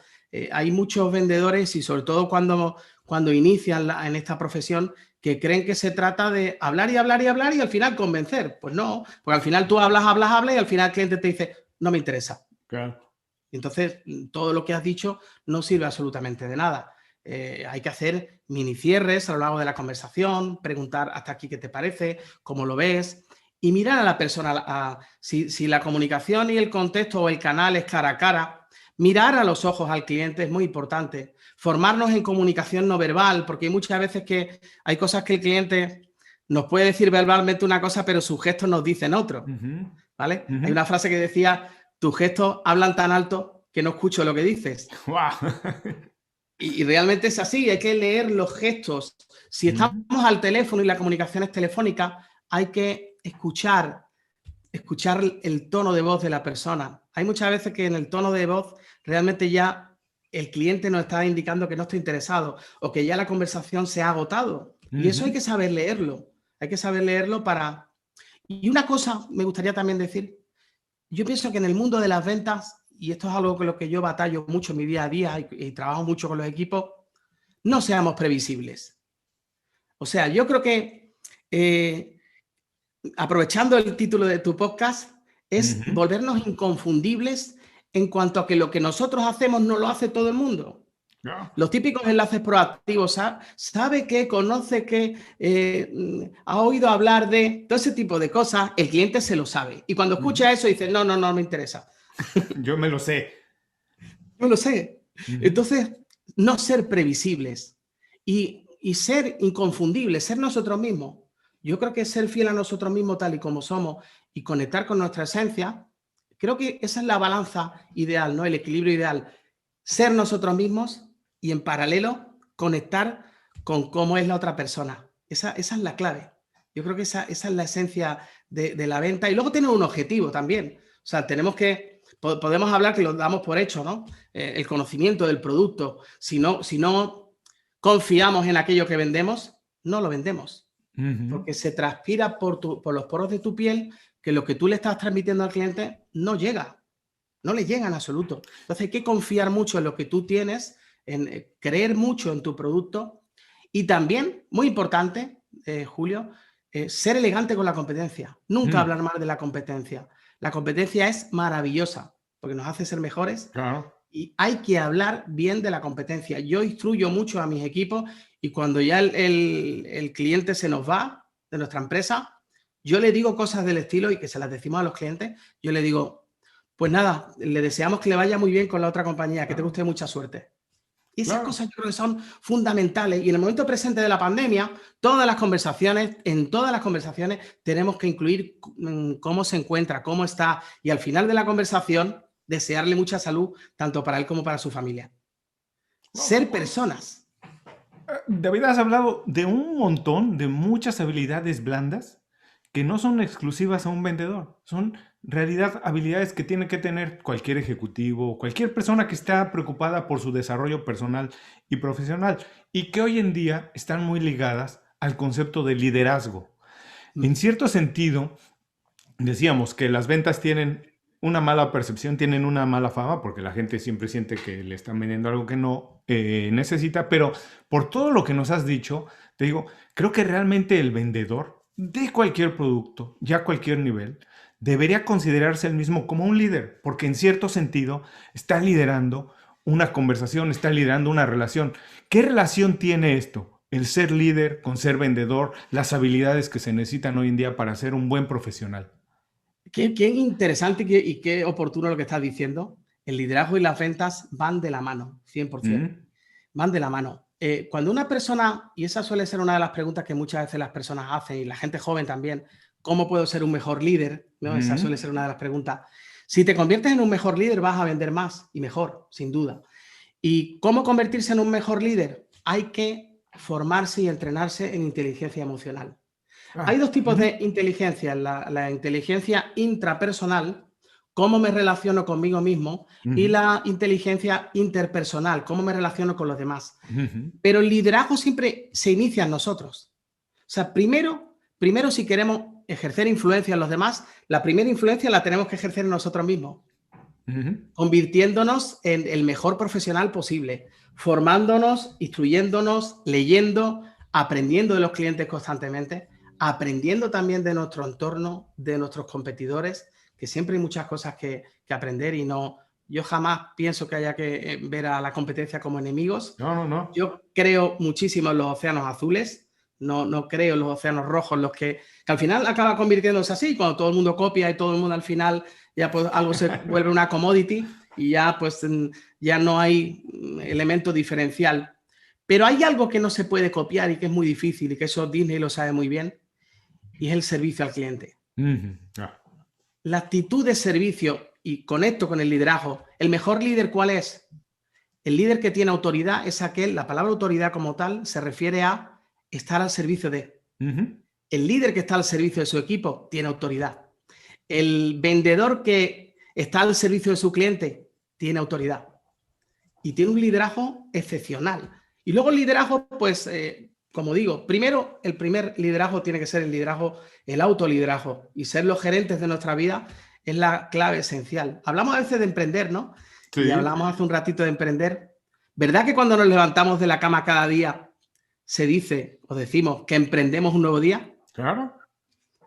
[SPEAKER 2] Hay muchos vendedores y sobre todo cuando inician en esta profesión que creen que se trata de hablar y hablar y hablar y al final convencer. Pues no, porque al final tú hablas, hablas, hablas y al final el cliente te dice, no me interesa.
[SPEAKER 1] Claro.
[SPEAKER 2] Entonces, todo lo que has dicho no sirve absolutamente de nada. Hay que hacer mini cierres a lo largo de la conversación, preguntar hasta aquí qué te parece, cómo lo ves y mirar a la persona. Si la comunicación y el contexto o el canal es cara a cara, mirar a los ojos al cliente es muy importante. Formarnos en comunicación no verbal, porque hay muchas veces que hay cosas que el cliente nos puede decir verbalmente una cosa, pero sus gestos nos dicen otro.
[SPEAKER 1] Ujú.
[SPEAKER 2] ¿Vale? Hay
[SPEAKER 1] Ujú.
[SPEAKER 2] una frase que decía, tus gestos hablan tan alto que no escucho lo que dices.
[SPEAKER 1] Wow.
[SPEAKER 2] Y realmente es así, hay que leer los gestos. Si estamos
[SPEAKER 1] Ujú.
[SPEAKER 2] al teléfono y la comunicación es telefónica, hay que escuchar el tono de voz de la persona. Hay muchas veces que en el tono de voz realmente ya el cliente nos está indicando que no está interesado o que ya la conversación se ha agotado. Y eso hay
[SPEAKER 1] Ujú.
[SPEAKER 2] que saber leerlo. Hay que saber leerlo para... Y una cosa me gustaría también decir, yo pienso que en el mundo de las ventas, y esto es algo con lo que yo batallo mucho en mi día a día y trabajo mucho con los equipos, no seamos previsibles. O sea, yo creo que, aprovechando el título de tu podcast, es
[SPEAKER 1] Ujú.
[SPEAKER 2] volvernos inconfundibles en cuanto a que lo que nosotros hacemos no lo hace todo el mundo.
[SPEAKER 1] Ya.
[SPEAKER 2] Los típicos enlaces proactivos, sabe que, conoce que, ha oído hablar de todo ese tipo de cosas, el cliente se lo sabe. Y cuando
[SPEAKER 1] Ujú.
[SPEAKER 2] escucha eso dice, no, no, no me interesa.
[SPEAKER 1] Yo me lo sé.
[SPEAKER 2] No lo sé.
[SPEAKER 1] Ujú.
[SPEAKER 2] Entonces, no ser previsibles y ser inconfundibles, ser nosotros mismos. Yo creo que ser fiel a nosotros mismos tal y como somos y conectar con nuestra esencia, creo que esa es la balanza ideal, ¿no? El equilibrio ideal. Ser nosotros mismos y en paralelo conectar con cómo es la otra persona. Esa es la clave. Yo creo que esa es la esencia de la venta. Y luego tener un objetivo también. O sea, podemos hablar que lo damos por hecho, ¿no? El conocimiento del producto. Si no confiamos en aquello que vendemos, no lo vendemos.
[SPEAKER 1] Ujú.
[SPEAKER 2] Porque se transpira por los poros de tu piel que lo que tú le estás transmitiendo al cliente no llega. No le llega en absoluto. Entonces hay que confiar mucho en lo que tú tienes, en creer mucho en tu producto y también, muy importante, Julio, ser elegante con la competencia. Nunca
[SPEAKER 1] Mm.
[SPEAKER 2] hablar mal de la competencia. La competencia es maravillosa porque nos hace ser mejores
[SPEAKER 1] Claro.
[SPEAKER 2] y hay que hablar bien de la competencia. Yo instruyo mucho a mis equipos y cuando ya el cliente se nos va de nuestra empresa, yo le digo cosas del estilo y que se las decimos a los clientes. Yo le digo, pues nada, le deseamos que le vaya muy bien con la otra compañía, que te
[SPEAKER 1] Claro.
[SPEAKER 2] guste mucha suerte. Y esas
[SPEAKER 1] Claro.
[SPEAKER 2] cosas yo creo que son fundamentales. Y en el momento presente de la pandemia, en todas las conversaciones, tenemos que incluir cómo se encuentra, cómo está. Y al final de la conversación, desearle mucha salud, tanto para él como para su familia. Ser personas.
[SPEAKER 1] David, has hablado de un montón, de muchas habilidades blandas que no son exclusivas a un vendedor, son en realidad habilidades que tiene que tener cualquier ejecutivo, cualquier persona que está preocupada por su desarrollo personal y profesional y que hoy en día están muy ligadas al concepto de liderazgo. En
[SPEAKER 2] Mm.
[SPEAKER 1] cierto sentido, decíamos que las ventas tienen una mala percepción, tienen una mala fama, porque la gente siempre siente que le están vendiendo algo que no necesita, pero por todo lo que nos has dicho, te digo, creo que realmente el vendedor de cualquier producto, ya a cualquier nivel, debería considerarse el mismo como un líder, porque en cierto sentido está liderando una conversación, está liderando una relación. ¿Qué relación tiene esto? El ser líder con ser vendedor, las habilidades que se necesitan hoy en día para ser un buen profesional.
[SPEAKER 2] Qué interesante y qué oportuno lo que estás diciendo. El liderazgo y las ventas van de la mano, 100%.
[SPEAKER 1] Mm,
[SPEAKER 2] Van de la mano. Cuando una persona, y esa suele ser una de las preguntas que muchas veces las personas hacen, y la gente joven también, ¿cómo puedo ser un mejor líder? ¿No? Esa suele
[SPEAKER 1] mm,
[SPEAKER 2] ser una de las preguntas. Si te conviertes en un mejor líder, vas a vender más y mejor, sin duda. ¿Y cómo convertirse en un mejor líder? Hay que formarse y entrenarse en inteligencia emocional. Hay
[SPEAKER 1] ah,
[SPEAKER 2] dos tipos
[SPEAKER 1] ujú,
[SPEAKER 2] de inteligencia. La inteligencia intrapersonal, cómo me relaciono conmigo mismo, y
[SPEAKER 1] ujú,
[SPEAKER 2] la inteligencia interpersonal, cómo me relaciono con los demás.
[SPEAKER 1] ujú,
[SPEAKER 2] Pero el liderazgo siempre se inicia en nosotros. O sea, primero si queremos ejercer influencia en los demás, la primera influencia la tenemos que ejercer en nosotros mismos,
[SPEAKER 1] ujú,
[SPEAKER 2] convirtiéndonos en el mejor profesional posible, formándonos, instruyéndonos, leyendo, aprendiendo de los clientes constantemente, aprendiendo también de nuestro entorno, de nuestros competidores, que siempre hay muchas cosas que aprender y no, yo jamás pienso que haya que ver a la competencia como enemigos.
[SPEAKER 1] no, no, no.
[SPEAKER 2] Yo creo muchísimo en los océanos azules, no creo en los océanos rojos, los que al final acaba convirtiéndose así, cuando todo el mundo copia y todo el mundo al final ya pues algo se vuelve una commodity y ya pues ya no hay elemento diferencial. Pero hay algo que no se puede copiar y que es muy difícil y que eso Disney lo sabe muy bien y es el servicio al cliente.
[SPEAKER 1] Ujú, ah,
[SPEAKER 2] La actitud de servicio y conecto con el liderazgo. ¿El mejor líder cuál es? El líder que tiene autoridad es aquel, la palabra autoridad como tal se refiere a estar al servicio de.
[SPEAKER 1] ujú,
[SPEAKER 2] El líder que está al servicio de su equipo tiene autoridad. El vendedor que está al servicio de su cliente tiene autoridad y tiene un liderazgo excepcional. Y luego el liderazgo, pues, como digo, primero, el primer liderazgo tiene que ser el liderazgo, el autoliderazgo, y ser los gerentes de nuestra vida es la clave esencial. Hablamos a veces de emprender, ¿no? Y
[SPEAKER 1] sí,
[SPEAKER 2] hablamos hace un ratito de emprender. ¿Verdad que cuando nos levantamos de la cama cada día se dice o decimos que emprendemos un nuevo día?
[SPEAKER 1] claro.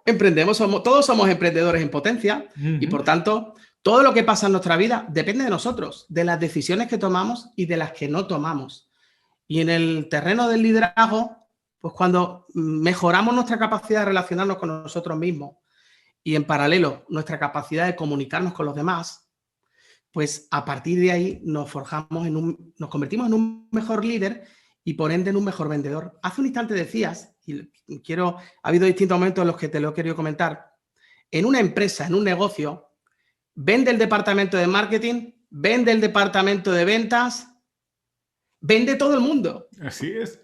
[SPEAKER 2] Emprendemos, todos somos emprendedores en potencia y
[SPEAKER 1] Ujú,
[SPEAKER 2] por tanto, todo lo que pasa en nuestra vida depende de nosotros, de las decisiones que tomamos y de las que no tomamos. Y en el terreno del liderazgo, pues cuando mejoramos nuestra capacidad de relacionarnos con nosotros mismos y en paralelo nuestra capacidad de comunicarnos con los demás, pues a partir de ahí nos forjamos nos convertimos en un mejor líder y por ende en un mejor vendedor. Hace un instante decías, y ha habido distintos momentos en los que te lo he querido comentar, en una empresa, en un negocio, vende el departamento de marketing, vende el departamento de ventas, vende todo el mundo.
[SPEAKER 1] así es.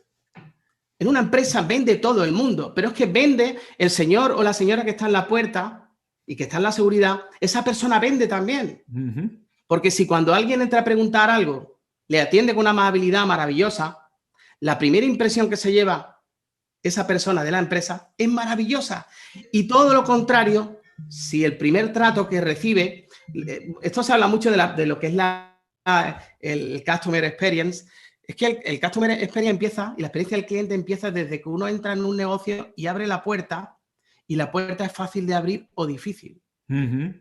[SPEAKER 2] En una empresa vende todo el mundo, pero es que vende el señor o la señora que está en la puerta y que está en la seguridad, esa persona vende también.
[SPEAKER 1] Ujú,
[SPEAKER 2] Porque si cuando alguien entra a preguntar algo, le atiende con una amabilidad maravillosa, la primera impresión que se lleva esa persona de la empresa es maravillosa. Y todo lo contrario, si el primer trato que recibe, esto se habla mucho de lo que es el customer experience, es que el customer experience empieza y la experiencia del cliente empieza desde que uno entra en un negocio y abre la puerta y la puerta es fácil de abrir o difícil.
[SPEAKER 1] ujú.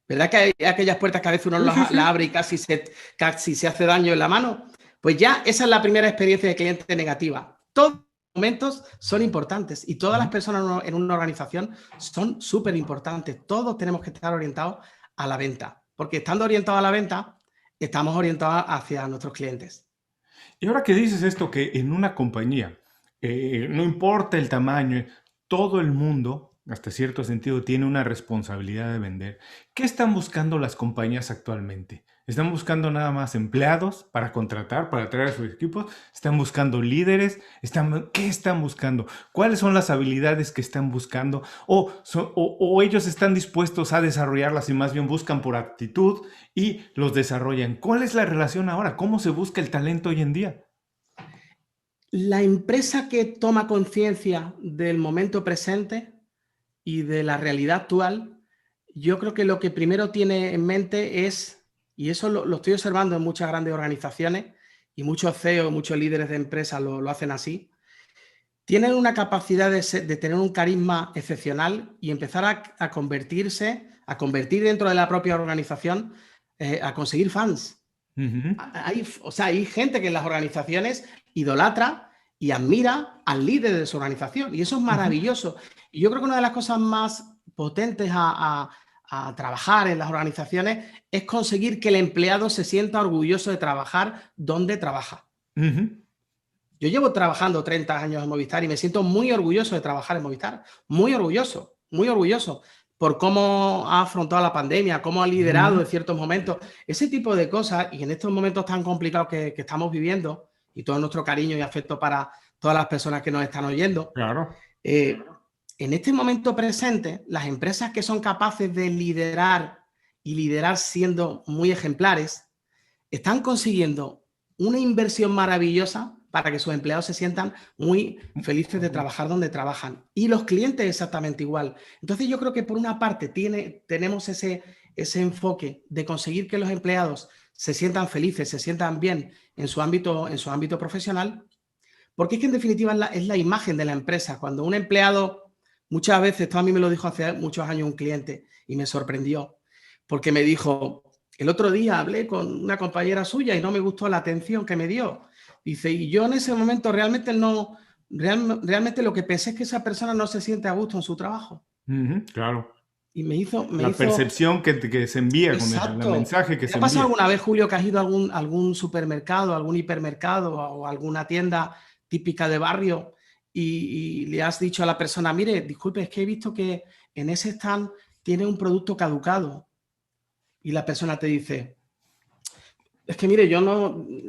[SPEAKER 2] ¿Verdad que hay aquellas puertas que a veces uno
[SPEAKER 1] Sí, sí,
[SPEAKER 2] la
[SPEAKER 1] sí.
[SPEAKER 2] abre y casi se hace daño en la mano? Pues ya esa es la primera experiencia de cliente negativa. Todos los momentos son importantes y todas las
[SPEAKER 1] Ujú.
[SPEAKER 2] personas en una organización son súper importantes. Todos tenemos que estar orientados a la venta, porque estando orientados a la venta, estamos orientados hacia nuestros clientes.
[SPEAKER 1] Y ahora que dices esto, que en una compañía, no importa el tamaño, todo el mundo hasta cierto sentido, tiene una responsabilidad de vender. ¿Qué están buscando las compañías actualmente? ¿Están buscando nada más empleados para contratar, para traer a sus equipos? ¿Están buscando líderes? ¿Qué están buscando? ¿Cuáles son las habilidades que están buscando? ¿O ellos están dispuestos a desarrollarlas y más bien buscan por aptitud y los desarrollan? ¿Cuál es la relación ahora? ¿Cómo se busca el talento hoy en día?
[SPEAKER 2] La empresa que toma conciencia del momento presente y de la realidad actual, yo creo que lo que primero tiene en mente es, y eso lo estoy observando en muchas grandes organizaciones, y muchos CEO, muchos líderes de empresas lo hacen así, tienen una capacidad de tener un carisma excepcional y empezar a convertirse, a convertir dentro de la propia organización, a conseguir fans.
[SPEAKER 1] Ujú.
[SPEAKER 2] Hay gente que en las organizaciones idolatra y admira al líder de su organización, y eso es
[SPEAKER 1] Ujú.
[SPEAKER 2] maravilloso. Y yo creo que una de las cosas más potentes a trabajar en las organizaciones es conseguir que el empleado se sienta orgulloso de trabajar donde trabaja.
[SPEAKER 1] Ujú.
[SPEAKER 2] Yo llevo trabajando 30 años en Movistar y me siento muy orgulloso de trabajar en Movistar, muy orgulloso por cómo ha afrontado la pandemia, cómo ha liderado
[SPEAKER 1] Ujú.
[SPEAKER 2] en ciertos momentos, ese tipo de cosas. Y en estos momentos tan complicados que estamos viviendo, y todo nuestro cariño y afecto para todas las personas que nos están oyendo,
[SPEAKER 1] Claro.
[SPEAKER 2] eh, en este momento presente, las empresas que son capaces de liderar y liderar siendo muy ejemplares, están consiguiendo una inversión maravillosa para que sus empleados se sientan muy felices de trabajar donde trabajan. Y los clientes exactamente igual. Entonces yo creo que por una parte tenemos ese enfoque de conseguir que los empleados se sientan felices, se sientan bien en su ámbito profesional, porque es que en definitiva es la imagen de la empresa. Cuando un empleado, muchas veces, esto a mí me lo dijo hace muchos años un cliente y me sorprendió, porque me dijo, el otro día hablé con una compañera suya y no me gustó la atención que me dio. Dice, y yo en ese momento realmente lo que pensé es que esa persona no se siente a gusto en su trabajo.
[SPEAKER 1] Ujú. Claro.
[SPEAKER 2] Y me
[SPEAKER 1] La
[SPEAKER 2] hizo
[SPEAKER 1] percepción que se envía con el
[SPEAKER 2] exacto.
[SPEAKER 1] mensaje que
[SPEAKER 2] ¿Te
[SPEAKER 1] se
[SPEAKER 2] ha pasado
[SPEAKER 1] envía.
[SPEAKER 2] alguna vez, Julio, que has ido a algún supermercado, algún hipermercado o alguna tienda típica de barrio y le has dicho a la persona, mire, disculpe, es que he visto que en ese stand tiene un producto caducado? Y la persona te dice, es que mire,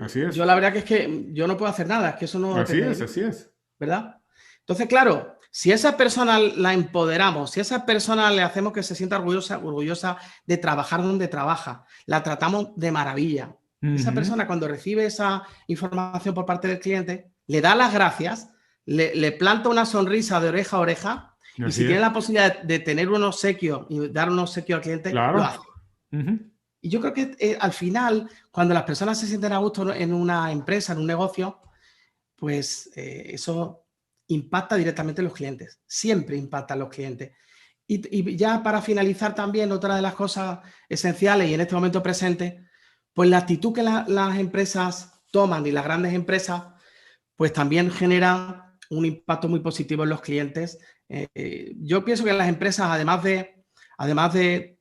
[SPEAKER 1] Así es.
[SPEAKER 2] yo la verdad que es que yo no puedo hacer nada, es que eso no
[SPEAKER 1] Así
[SPEAKER 2] depende de
[SPEAKER 1] es,
[SPEAKER 2] mí,
[SPEAKER 1] así es.
[SPEAKER 2] ¿verdad? Entonces, claro, si a esa persona la empoderamos, si a esa persona le hacemos que se sienta orgullosa de trabajar donde trabaja, la tratamos de maravilla. Esa
[SPEAKER 1] Ujú.
[SPEAKER 2] persona cuando recibe esa información por parte del cliente, le da las gracias, le planta una sonrisa de oreja a oreja y
[SPEAKER 1] Así
[SPEAKER 2] si tiene
[SPEAKER 1] es.
[SPEAKER 2] la posibilidad de tener un obsequio y dar un obsequio al cliente, lo
[SPEAKER 1] Claro.
[SPEAKER 2] hace.
[SPEAKER 1] Ujú.
[SPEAKER 2] Y yo creo que al final, cuando las personas se sienten a gusto en una empresa, en un negocio, pues eso impacta directamente en los clientes, siempre impacta en los clientes. Y ya para finalizar también, otra de las cosas esenciales y en este momento presente, pues la actitud que las empresas toman y las grandes empresas, pues también genera un impacto muy positivo en los clientes. Yo pienso que las empresas, además de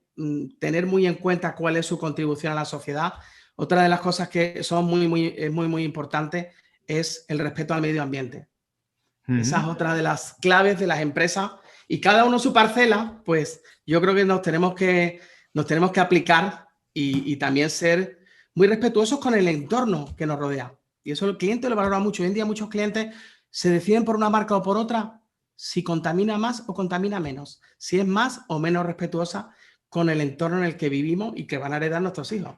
[SPEAKER 2] tener muy en cuenta cuál es su contribución a la sociedad, otra de las cosas que son muy importantes es el respeto al medio ambiente. Esa es
[SPEAKER 1] Ujú.
[SPEAKER 2] otra de las claves de las empresas y cada uno su parcela, pues yo creo que nos tenemos que aplicar y también ser muy respetuosos con el entorno que nos rodea. Y eso el cliente lo valora mucho. Hoy en día muchos clientes se deciden por una marca o por otra si contamina más o contamina menos, si es más o menos respetuosa con el entorno en el que vivimos y que van a heredar nuestros hijos.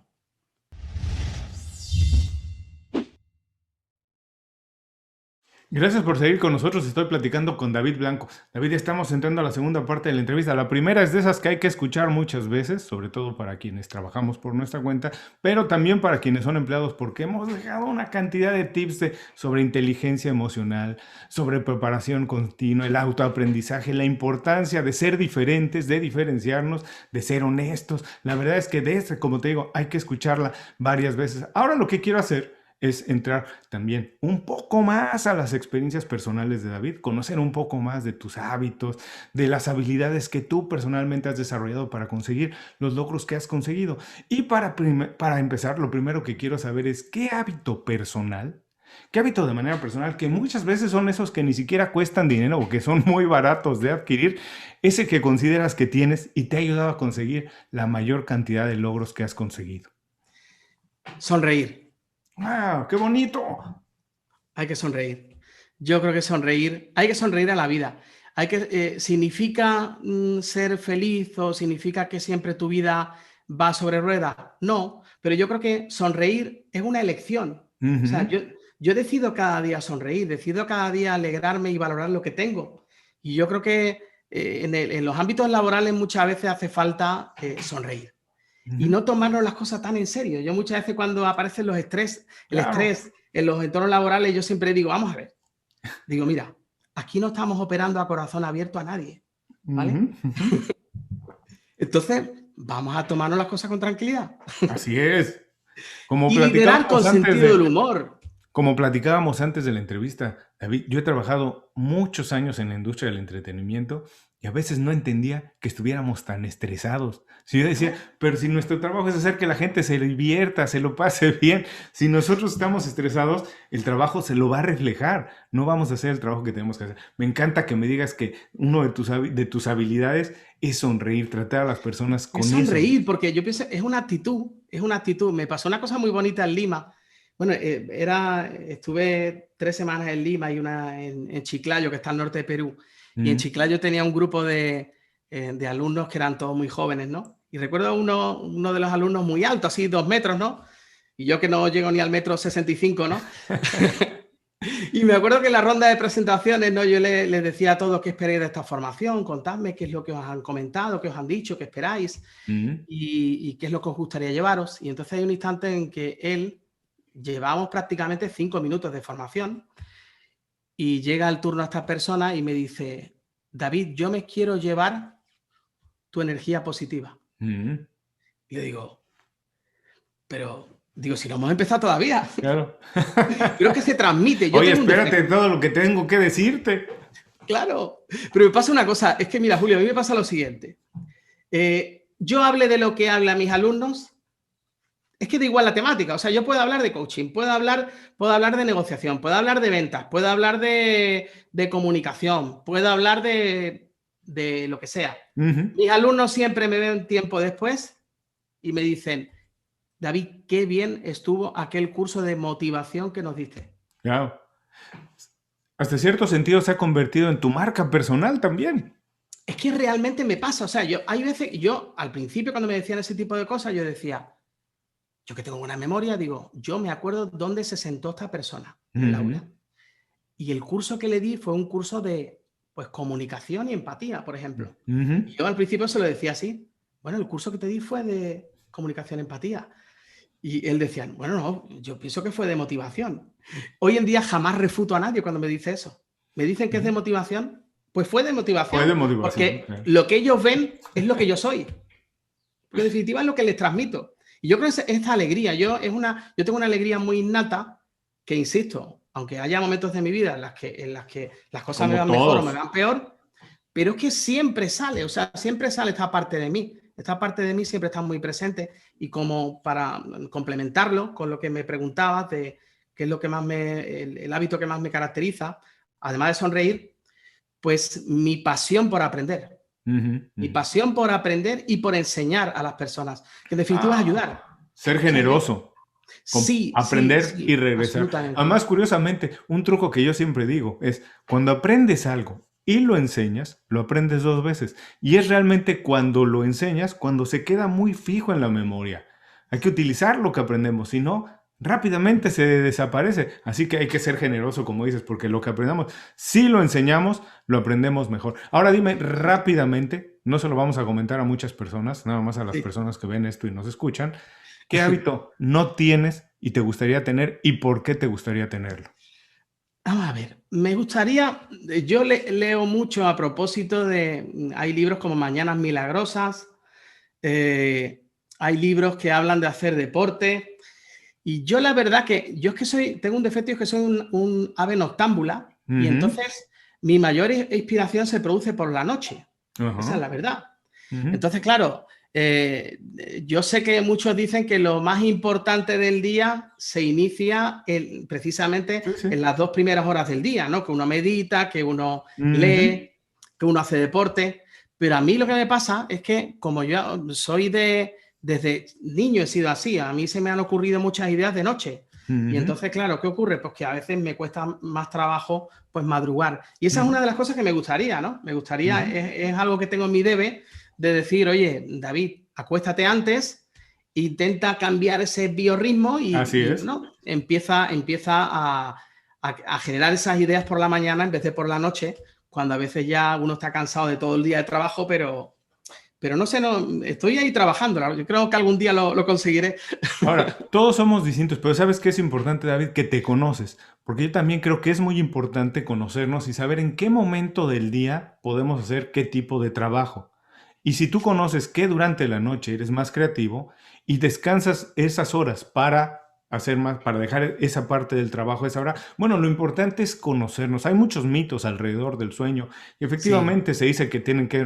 [SPEAKER 1] Gracias por seguir con nosotros. Estoy platicando con David Blanco. David, estamos entrando a la segunda parte de la entrevista. La primera es de esas que hay que escuchar muchas veces, sobre todo para quienes trabajamos por nuestra cuenta, pero también para quienes son empleados, porque hemos dejado una cantidad de tips sobre inteligencia emocional, sobre preparación continua, el autoaprendizaje, la importancia de ser diferentes, de diferenciarnos, de ser honestos. La verdad es que como te digo, hay que escucharla varias veces. Ahora lo que quiero hacer es entrar también un poco más a las experiencias personales de David, conocer un poco más de tus hábitos, de las habilidades que tú personalmente has desarrollado para conseguir los logros que has conseguido. Y para empezar, lo primero que quiero saber es qué hábito personal ¿Qué hábito de manera personal, que muchas veces son esos que ni siquiera cuestan dinero o que son muy baratos de adquirir, ese que consideras que tienes y te ha ayudado a conseguir la mayor cantidad de logros que has conseguido?
[SPEAKER 2] Sonreír.
[SPEAKER 1] ¡Wow! ¡Qué bonito!
[SPEAKER 2] Hay que sonreír. Yo creo que sonreír, hay que sonreír a la vida. ¿Significa ser feliz o significa que siempre tu vida va sobre ruedas? No, pero yo creo que sonreír es una elección. O sea,
[SPEAKER 1] Ujú.
[SPEAKER 2] yo decido cada día sonreír, decido cada día alegrarme y valorar lo que tengo. Y yo creo que en los ámbitos laborales muchas veces hace falta sonreír y
[SPEAKER 1] Ujú.
[SPEAKER 2] no tomarnos las cosas tan en serio. Yo muchas veces cuando aparecen el
[SPEAKER 1] Claro.
[SPEAKER 2] estrés en los entornos laborales, yo siempre digo, vamos a ver, digo, mira, aquí no estamos operando a corazón abierto a nadie,
[SPEAKER 1] Ujú,
[SPEAKER 2] ¿vale?
[SPEAKER 1] ujú.
[SPEAKER 2] Entonces, vamos a tomarnos las cosas con tranquilidad
[SPEAKER 1] Así es. Como
[SPEAKER 2] y liderar con
[SPEAKER 1] platicábamos antes
[SPEAKER 2] sentido
[SPEAKER 1] de,
[SPEAKER 2] del humor.
[SPEAKER 1] Como platicábamos antes de la entrevista, David, yo he trabajado muchos años en la industria del entretenimiento y a veces no entendía que estuviéramos tan estresados. Si yo decía,
[SPEAKER 2] Claro,
[SPEAKER 1] pero si nuestro trabajo es hacer que la gente se divierta, se lo pase bien, si nosotros estamos estresados, el trabajo se lo va a reflejar, no vamos a hacer el trabajo que tenemos que hacer. Me encanta que me digas que uno de tus habilidades es sonreír, tratar a las personas
[SPEAKER 2] es
[SPEAKER 1] con eso.
[SPEAKER 2] sonreír, porque yo pienso, es una actitud, es una actitud. Me pasó una cosa muy bonita en Lima. Bueno, estuve 3 semanas en Lima y una en Chiclayo, que está al norte de Perú. Y en
[SPEAKER 1] Mm,
[SPEAKER 2] Chiclayo tenía un grupo de alumnos que eran todos muy jóvenes, ¿no? Y recuerdo uno de los alumnos muy alto, así 2 metros, ¿no? Y yo que no llego ni al metro 65, ¿no? Y me acuerdo que en la ronda de presentaciones, ¿no? Yo les decía a todos qué esperáis de esta formación, contadme qué es lo que os han comentado, qué os han dicho, qué esperáis
[SPEAKER 1] mm,
[SPEAKER 2] y qué es lo que os gustaría llevaros. Y entonces hay un instante en que él, llevamos prácticamente 5 minutos de formación y llega el turno a esta persona y me dice, David, yo me quiero llevar tu energía positiva.
[SPEAKER 1] mm,
[SPEAKER 2] Y le digo, pero, digo, si no hemos empezado todavía,
[SPEAKER 1] claro.
[SPEAKER 2] pero es que se transmite, yo
[SPEAKER 1] Oye,
[SPEAKER 2] tengo un
[SPEAKER 1] espérate
[SPEAKER 2] defecto.
[SPEAKER 1] todo lo que tengo que decirte.
[SPEAKER 2] Claro, pero me pasa una cosa, es que mira, Julio, a mí me pasa lo siguiente. Yo hable de lo que habla a mis alumnos, es que da igual la temática. O sea, yo puedo hablar de coaching, puedo hablar de negociación, puedo hablar de ventas, puedo hablar de comunicación, puedo hablar de lo que sea.
[SPEAKER 1] Ujú.
[SPEAKER 2] Mis alumnos siempre me ven tiempo después y me dicen, David, qué bien estuvo aquel curso de motivación que nos diste.
[SPEAKER 1] Claro. Hasta cierto sentido se ha convertido en tu marca personal también.
[SPEAKER 2] Es que realmente me pasa. O sea, hay veces, yo al principio cuando me decían ese tipo de cosas, yo decía, yo que tengo buena memoria, digo, yo me acuerdo dónde se sentó esta persona en el
[SPEAKER 1] Ujú,
[SPEAKER 2] aula. Y el curso que le di fue un curso de pues, comunicación y empatía, por ejemplo.
[SPEAKER 1] ujú.
[SPEAKER 2] Y yo al principio se lo decía así. Bueno, el curso que te di fue de comunicación y empatía. Y él decía, bueno, no, yo pienso que fue de motivación. Hoy en día jamás refuto a nadie cuando me dice eso. Me dicen que es de
[SPEAKER 1] Ujú.
[SPEAKER 2] motivación, pues fue de
[SPEAKER 1] Fue de
[SPEAKER 2] motivación,
[SPEAKER 1] motivación,
[SPEAKER 2] porque
[SPEAKER 1] claro.
[SPEAKER 2] lo que ellos ven es lo que yo soy. Porque en definitiva es lo que les transmito. Y yo creo que esta alegría, yo tengo una alegría muy innata que, insisto, aunque haya momentos de mi vida en las que las cosas me
[SPEAKER 1] Como
[SPEAKER 2] van mejor o me
[SPEAKER 1] todos.
[SPEAKER 2] van peor, pero es que siempre sale, o sea, siempre sale esta parte de mí. Esta parte de mí siempre está muy presente y como para complementarlo con lo que me preguntabas de qué es lo que más el hábito que más me caracteriza, además de sonreír, pues mi pasión por aprender.
[SPEAKER 1] Ujú,
[SPEAKER 2] Mi
[SPEAKER 1] ujú.
[SPEAKER 2] pasión por aprender y por enseñar a las personas, que en definitiva es
[SPEAKER 1] Ah,
[SPEAKER 2] ayudar.
[SPEAKER 1] ser
[SPEAKER 2] O sea,
[SPEAKER 1] generoso,
[SPEAKER 2] sí, sí,
[SPEAKER 1] aprender y
[SPEAKER 2] sí,
[SPEAKER 1] regresar.
[SPEAKER 2] absolutamente.
[SPEAKER 1] Además, curiosamente, un truco que yo siempre digo es, cuando aprendes algo y lo enseñas, lo aprendes 2 veces. Y es realmente cuando lo enseñas, cuando se queda muy fijo en la memoria. Hay que utilizar lo que aprendemos, si no, rápidamente se desaparece. Así que hay que ser generoso, como dices, porque lo que aprendamos, si lo enseñamos, lo aprendemos mejor. Ahora dime rápidamente, no se lo vamos a comentar a muchas personas, nada más a las
[SPEAKER 2] Sí.
[SPEAKER 1] personas que ven esto y nos escuchan. ¿Qué hábito no tienes y te gustaría tener y por qué te gustaría tenerlo?
[SPEAKER 2] Vamos a ver, me gustaría, yo leo mucho a propósito de, hay libros como Mañanas Milagrosas, eh, hay libros que hablan de hacer deporte y yo la verdad que, yo es que tengo un defecto y es que soy un ave noctámbula y
[SPEAKER 1] Ujú,
[SPEAKER 2] entonces mi mayor inspiración se produce por la noche, esa es
[SPEAKER 1] ajá,
[SPEAKER 2] la verdad.
[SPEAKER 1] ujú,
[SPEAKER 2] Entonces, claro, Eh, yo sé que muchos dicen que lo más importante del día se inicia precisamente
[SPEAKER 1] Sí, sí.
[SPEAKER 2] en las 2 primeras horas del día, ¿no? Que uno medita, que uno
[SPEAKER 1] Ujú,
[SPEAKER 2] lee, que uno hace deporte. Pero a mí lo que me pasa es que como yo soy desde niño he sido así, a mí se me han ocurrido muchas ideas de noche. Y
[SPEAKER 1] ujú,
[SPEAKER 2] entonces, claro, ¿qué ocurre? Pues que a veces me cuesta más trabajo pues madrugar. Y esa es
[SPEAKER 1] ujú,
[SPEAKER 2] una de las cosas que me gustaría, ¿no? Me gustaría,
[SPEAKER 1] ujú.
[SPEAKER 2] es algo que tengo en mi debe de decir, oye, David, acuéstate antes, intenta cambiar ese biorritmo
[SPEAKER 1] Así
[SPEAKER 2] y
[SPEAKER 1] es.
[SPEAKER 2] bueno, empieza a generar esas ideas por la mañana en vez de por la noche, cuando a veces ya uno está cansado de todo el día de trabajo, pero no sé, no, estoy ahí trabajando. Yo creo que algún día lo conseguiré.
[SPEAKER 1] Ahora, todos somos distintos, pero ¿sabes qué es importante, David? Que te conoces, porque yo también creo que es muy importante conocernos y saber en qué momento del día podemos hacer qué tipo de trabajo. Y si tú conoces que durante la noche eres más creativo y descansas esas horas para hacer más, para dejar esa parte del trabajo a esa hora, bueno, lo importante es conocernos. Hay muchos mitos alrededor del sueño y
[SPEAKER 2] Sí.
[SPEAKER 1] efectivamente se dice que tienen que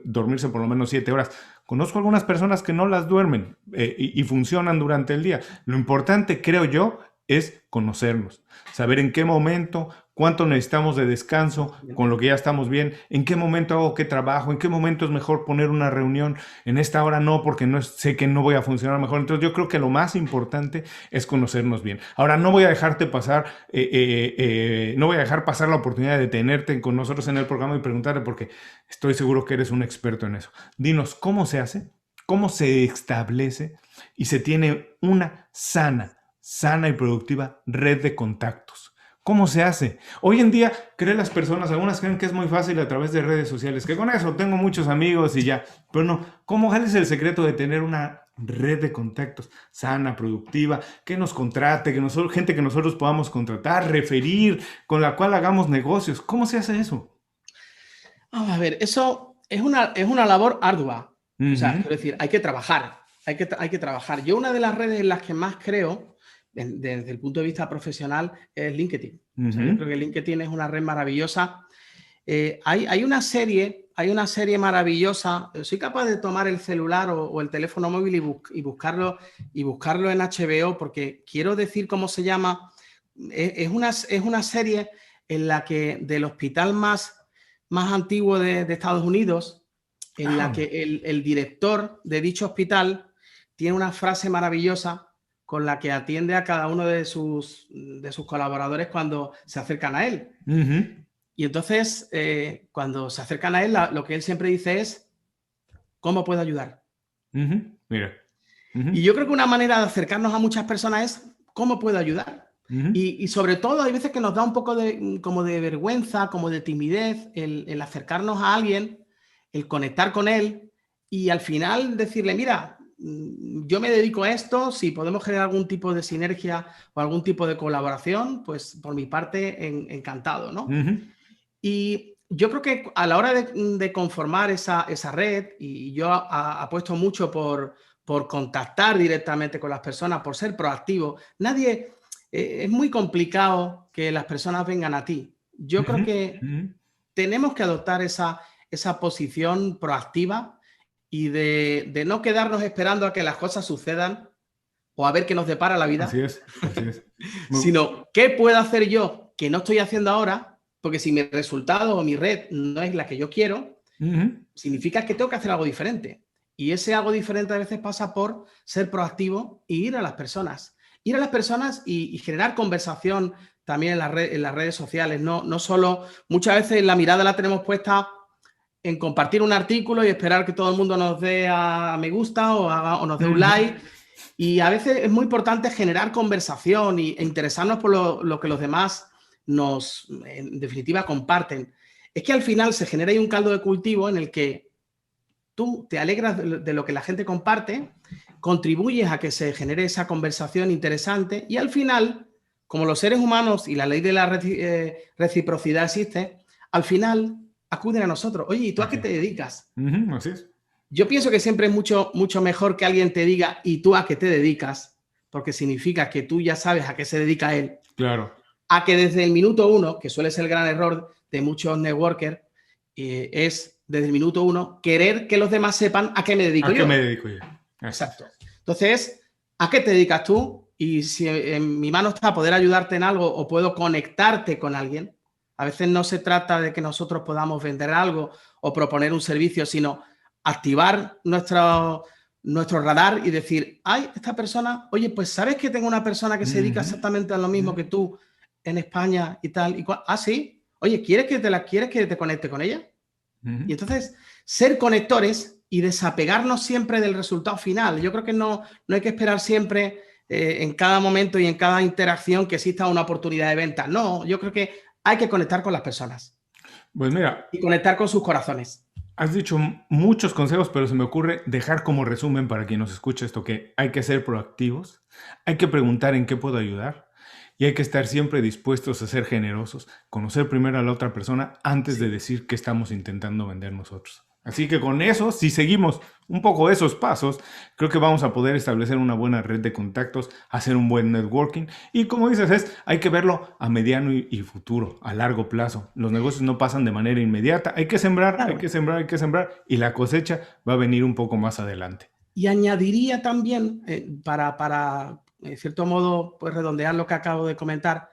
[SPEAKER 1] dormirse por lo menos 7 horas. Conozco algunas personas que no las duermen y funcionan durante el día. Lo importante, creo yo, es conocernos, saber en qué momento, cuánto necesitamos de descanso, con lo que ya estamos bien, en qué momento hago qué trabajo, en qué momento es mejor poner una reunión, en esta hora no, porque no sé que no voy a funcionar mejor. Entonces yo creo que lo más importante es conocernos bien. Ahora no voy a dejarte pasar, no voy a dejar pasar la oportunidad de tenerte con nosotros en el programa y preguntarte, porque estoy seguro que eres un experto en eso. Dinos, ¿cómo se hace? ¿Cómo se establece y se tiene una sana y productiva red de contactos? ¿Cómo se hace? Hoy en día, creen las personas, algunas creen que es muy fácil a través de redes sociales, que con eso tengo muchos amigos y ya, pero no, ¿cómo es el secreto de tener una red de contactos sana, productiva, que nos contrate, que nosotros, gente que nosotros podamos contratar, referir, con la cual hagamos negocios? ¿Cómo se hace eso?
[SPEAKER 2] Vamos a ver, eso es una labor ardua. O sea,
[SPEAKER 1] Ujú,
[SPEAKER 2] quiero decir, hay que trabajar, hay que trabajar. Yo una de las redes en las que más creo, desde el punto de vista profesional, es LinkedIn. O sea, yo
[SPEAKER 1] ujú.
[SPEAKER 2] creo que LinkedIn es una red maravillosa. Hay una serie maravillosa. Soy capaz de tomar el celular o el teléfono móvil y buscarlo en HBO porque quiero decir cómo se llama. Es una serie en la que del hospital más antiguo de Estados Unidos, en la
[SPEAKER 1] Ah,
[SPEAKER 2] que el director de dicho hospital tiene una frase maravillosa con la que atiende a cada uno de sus colaboradores cuando se acercan a él.
[SPEAKER 1] ujú,
[SPEAKER 2] Y entonces, cuando se acercan a él, lo que él siempre dice es, ¿cómo puedo ayudar?
[SPEAKER 1] ujú. Mira.
[SPEAKER 2] Y
[SPEAKER 1] Ujú,
[SPEAKER 2] yo creo que una manera de acercarnos a muchas personas es, ¿cómo puedo ayudar?
[SPEAKER 1] ujú,
[SPEAKER 2] Y sobre todo, hay veces que nos da un poco como de vergüenza, como de timidez, el acercarnos a alguien, el conectar con él y al final decirle, mira, yo me dedico a esto, si podemos generar algún tipo de sinergia o algún tipo de colaboración, pues por mi parte, encantado, ¿no?
[SPEAKER 1] ujú.
[SPEAKER 2] Y yo creo que a la hora de conformar esa red, y yo apuesto mucho por contactar directamente con las personas, por ser proactivo, es muy complicado que las personas vengan a ti. Yo
[SPEAKER 1] Ujú,
[SPEAKER 2] creo que
[SPEAKER 1] ujú.
[SPEAKER 2] tenemos que adoptar esa posición proactiva y de no quedarnos esperando a que las cosas sucedan o a ver qué nos depara la
[SPEAKER 1] Así
[SPEAKER 2] vida,
[SPEAKER 1] es, así es. Mu-
[SPEAKER 2] sino qué puedo hacer yo que no estoy haciendo ahora, porque si mi resultado o mi red no es la que yo quiero,
[SPEAKER 1] Ujú,
[SPEAKER 2] significa que tengo que hacer algo diferente. Y ese algo diferente a veces pasa por ser proactivo e ir a las personas. Ir a las personas y generar conversación también en las redes sociales. No solo, muchas veces la mirada la tenemos puesta en compartir un artículo y esperar que todo el mundo nos dé a me gusta o nos dé un
[SPEAKER 1] ujú.
[SPEAKER 2] like. Y a veces es muy importante generar conversación e interesarnos por lo que los demás en definitiva, comparten. Es que al final se genera ahí un caldo de cultivo en el que tú te alegras de lo que la gente comparte, contribuyes a que se genere esa conversación interesante y al final, como los seres humanos y la ley de la reciprocidad existe, al final acuden a nosotros. Oye, ¿y tú a qué
[SPEAKER 1] Así
[SPEAKER 2] te
[SPEAKER 1] es.
[SPEAKER 2] dedicas?
[SPEAKER 1] Ujú, así es.
[SPEAKER 2] Yo pienso que siempre es mucho, mucho mejor que alguien te diga, ¿y tú a qué te dedicas? Porque significa que tú ya sabes a qué se dedica él,
[SPEAKER 1] Claro.
[SPEAKER 2] a que desde el minuto uno, que suele ser el gran error de muchos networkers, es desde el minuto uno, querer que los demás sepan a qué me dedico yo.
[SPEAKER 1] ¿A qué me dedico yo?
[SPEAKER 2] Exacto. Entonces, ¿a qué te dedicas tú? Y si en mi mano está poder ayudarte en algo o puedo conectarte con alguien, a veces no se trata de que nosotros podamos vender algo o proponer un servicio, sino activar nuestro radar y decir, ay, esta persona, oye, pues ¿sabes que tengo una persona que se dedica exactamente a lo mismo que tú en España y tal? Ah, sí. Oye, ¿quieres que te conecte con ella? Y entonces, ser conectores y desapegarnos siempre del resultado final. Yo creo que no hay que esperar siempre en cada momento y en cada interacción que exista una oportunidad de venta. No, yo creo que hay que conectar con las personas.
[SPEAKER 1] Pues mira,
[SPEAKER 2] y conectar con sus corazones.
[SPEAKER 1] Has dicho muchos consejos, pero se me ocurre dejar como resumen para quien nos escuche esto, que hay que ser proactivos, hay que preguntar en qué puedo ayudar y hay que estar siempre dispuestos a ser generosos, conocer primero a la otra persona antes de decir qué estamos intentando vender nosotros. Así que con eso, si seguimos un poco esos pasos, creo que vamos a poder establecer una buena red de contactos, hacer un buen networking y como dices, hay que verlo a mediano y futuro, a largo plazo. Los negocios no pasan de manera inmediata, hay que sembrar, claro. hay que sembrar y la cosecha va a venir un poco más adelante.
[SPEAKER 2] Y añadiría también, para en cierto modo, pues redondear lo que acabo de comentar,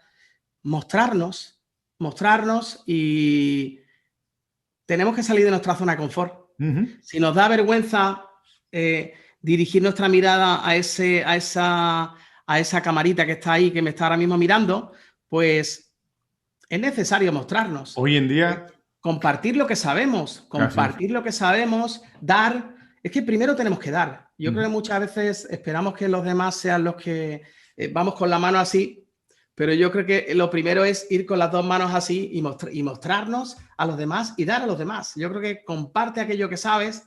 [SPEAKER 2] mostrarnos y tenemos que salir de nuestra zona de confort. Si nos da vergüenza dirigir nuestra mirada a esa camarita que está ahí, que me está ahora mismo mirando, pues es necesario mostrarnos.
[SPEAKER 1] Hoy en día...
[SPEAKER 2] compartir lo que sabemos, dar. Es que primero tenemos que dar. Yo creo que muchas veces esperamos que los demás sean los que vamos con la mano así, pero yo creo que lo primero es ir con las dos manos así y mostrarnos a los demás y dar a los demás. Yo creo que comparte aquello que sabes,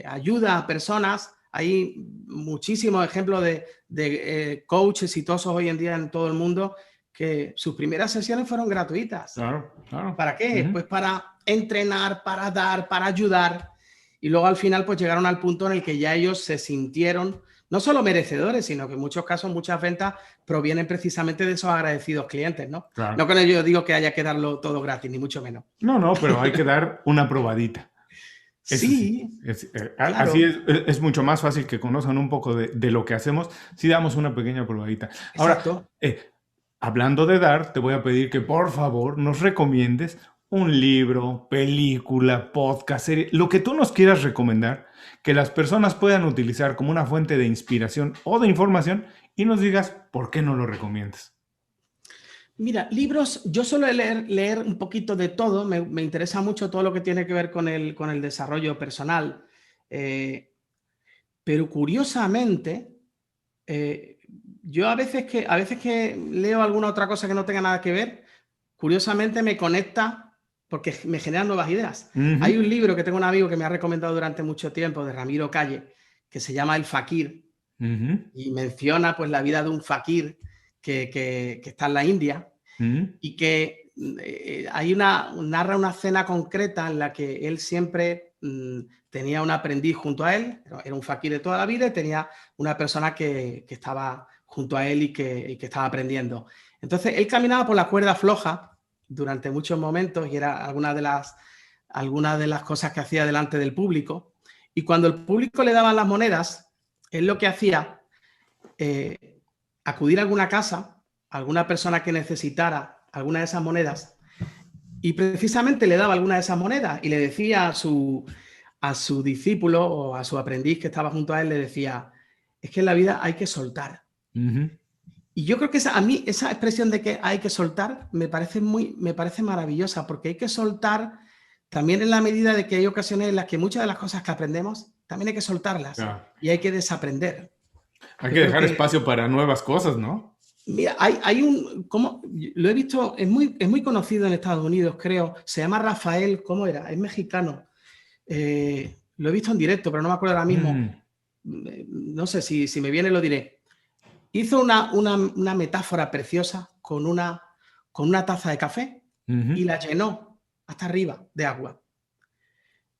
[SPEAKER 2] ayuda a personas. Hay muchísimos ejemplos de coaches exitosos hoy en día en todo el mundo que sus primeras sesiones fueron gratuitas.
[SPEAKER 1] Claro.
[SPEAKER 2] ¿Para qué? Pues para entrenar, para dar, para ayudar. Y luego al final pues llegaron al punto en el que ya ellos se sintieron no solo merecedores, sino que en muchos casos muchas ventas provienen precisamente de esos agradecidos clientes, ¿no? Claro. No con ello digo que haya que darlo todo gratis, ni mucho menos.
[SPEAKER 1] No, pero hay que dar una probadita.
[SPEAKER 2] Sí.
[SPEAKER 1] Claro. Así es mucho más fácil que conozcan un poco de lo que hacemos si damos una pequeña probadita. Exacto. Ahora, hablando de dar, te voy a pedir que por favor nos recomiendes un libro, película, podcast, serie, lo que tú nos quieras recomendar, que las personas puedan utilizar como una fuente de inspiración o de información y nos digas por qué no lo recomiendas.
[SPEAKER 2] Mira, libros, yo suelo leer un poquito de todo, me interesa mucho todo lo que tiene que ver con el desarrollo personal, pero curiosamente, yo a veces que leo alguna otra cosa que no tenga nada que ver, curiosamente me conecta porque me generan nuevas ideas. Hay un libro que tengo un amigo que me ha recomendado durante mucho tiempo, de Ramiro Calle, que se llama El Fakir, y menciona pues la vida de un fakir que está en la India, y que narra una escena concreta en la que él siempre tenía un aprendiz junto a él, era un fakir de toda la vida y tenía una persona que estaba junto a él y que estaba aprendiendo. Entonces él caminaba por la cuerda floja durante muchos momentos y era algunas de las cosas que hacía delante del público, y cuando el público le daban las monedas, él lo que hacía, acudir a alguna casa, a alguna persona que necesitara alguna de esas monedas, y precisamente le daba alguna de esas monedas y le decía a su discípulo o a su aprendiz que estaba junto a él, le decía, es que en la vida hay que soltar. Y yo creo que a mí esa expresión de que hay que soltar me parece maravillosa, porque hay que soltar también en la medida de que hay ocasiones en las que muchas de las cosas que aprendemos también hay que soltarlas, claro, y hay que desaprender.
[SPEAKER 1] Hay que dejar espacio para nuevas cosas, ¿no?
[SPEAKER 2] Mira, lo he visto, es muy conocido en Estados Unidos, creo, se llama Rafael, ¿cómo era? Es mexicano. Lo he visto en directo, pero no me acuerdo ahora mismo. No sé, si me viene lo diré. Hizo una metáfora preciosa con una taza de café y la llenó hasta arriba de agua.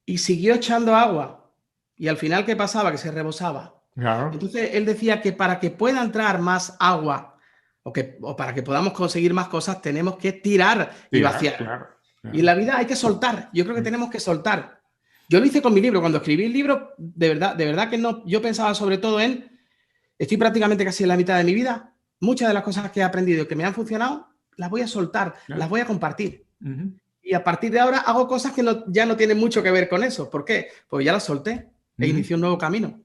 [SPEAKER 2] Y siguió echando agua. Y al final, ¿qué pasaba? Que se rebosaba.
[SPEAKER 1] Claro.
[SPEAKER 2] Entonces, él decía que para que pueda entrar más agua o para que podamos conseguir más cosas, tenemos que tirar y vaciar.
[SPEAKER 1] Claro.
[SPEAKER 2] Y en la vida hay que soltar. Yo creo que tenemos que soltar. Yo lo hice con mi libro. Cuando escribí el libro, de verdad que no. Yo pensaba sobre todo en, estoy prácticamente casi en la mitad de mi vida. Muchas de las cosas que he aprendido y que me han funcionado, las voy a soltar, las voy a compartir. Y a partir de ahora hago cosas que ya no tienen mucho que ver con eso. ¿Por qué? Pues ya las solté e inicié un nuevo camino.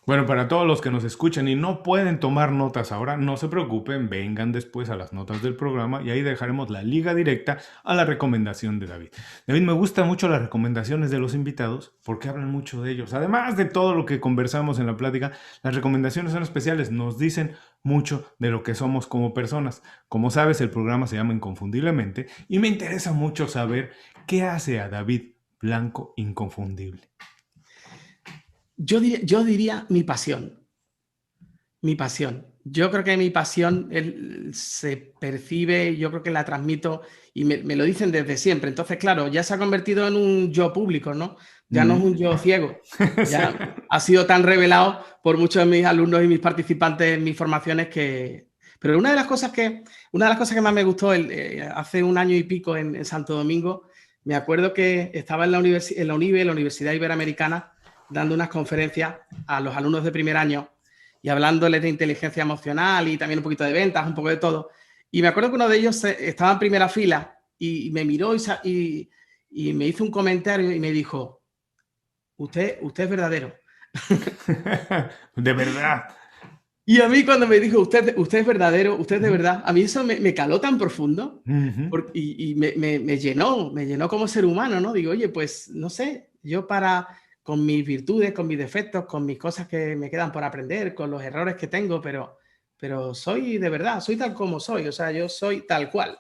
[SPEAKER 1] Bueno, para todos los que nos escuchan y no pueden tomar notas ahora, no se preocupen, vengan después a las notas del programa y ahí dejaremos la liga directa a la recomendación de David. David, me gustan mucho las recomendaciones de los invitados porque hablan mucho de ellos. Además de todo lo que conversamos en la plática, las recomendaciones son especiales, nos dicen mucho de lo que somos como personas. Como sabes, el programa se llama Inconfundiblemente y me interesa mucho saber qué hace a David Blanco inconfundible.
[SPEAKER 2] Yo diría mi pasión. Mi pasión. Yo creo que mi pasión se percibe, yo creo que la transmito y me lo dicen desde siempre. Entonces, claro, ya se ha convertido en un yo público, ¿no? Ya no es un yo ciego. Ya ha sido tan revelado por muchos de mis alumnos y mis participantes en mis formaciones que... Pero una de las cosas que más me gustó hace un año y pico en Santo Domingo, me acuerdo que estaba en la Universidad Iberoamericana, dando unas conferencias a los alumnos de primer año y hablándoles de inteligencia emocional y también un poquito de ventas, un poco de todo. Y me acuerdo que uno de ellos estaba en primera fila y me miró y me hizo un comentario y me dijo, usted es verdadero.
[SPEAKER 1] De verdad.
[SPEAKER 2] Y a mí cuando me dijo, usted es verdadero, usted es de verdad, a mí eso me caló tan profundo y me llenó como ser humano, ¿no? Digo, oye, pues no sé, yo con mis virtudes, con mis defectos, con mis cosas que me quedan por aprender, con los errores que tengo, pero soy de verdad, soy tal como soy, o sea, yo soy tal cual.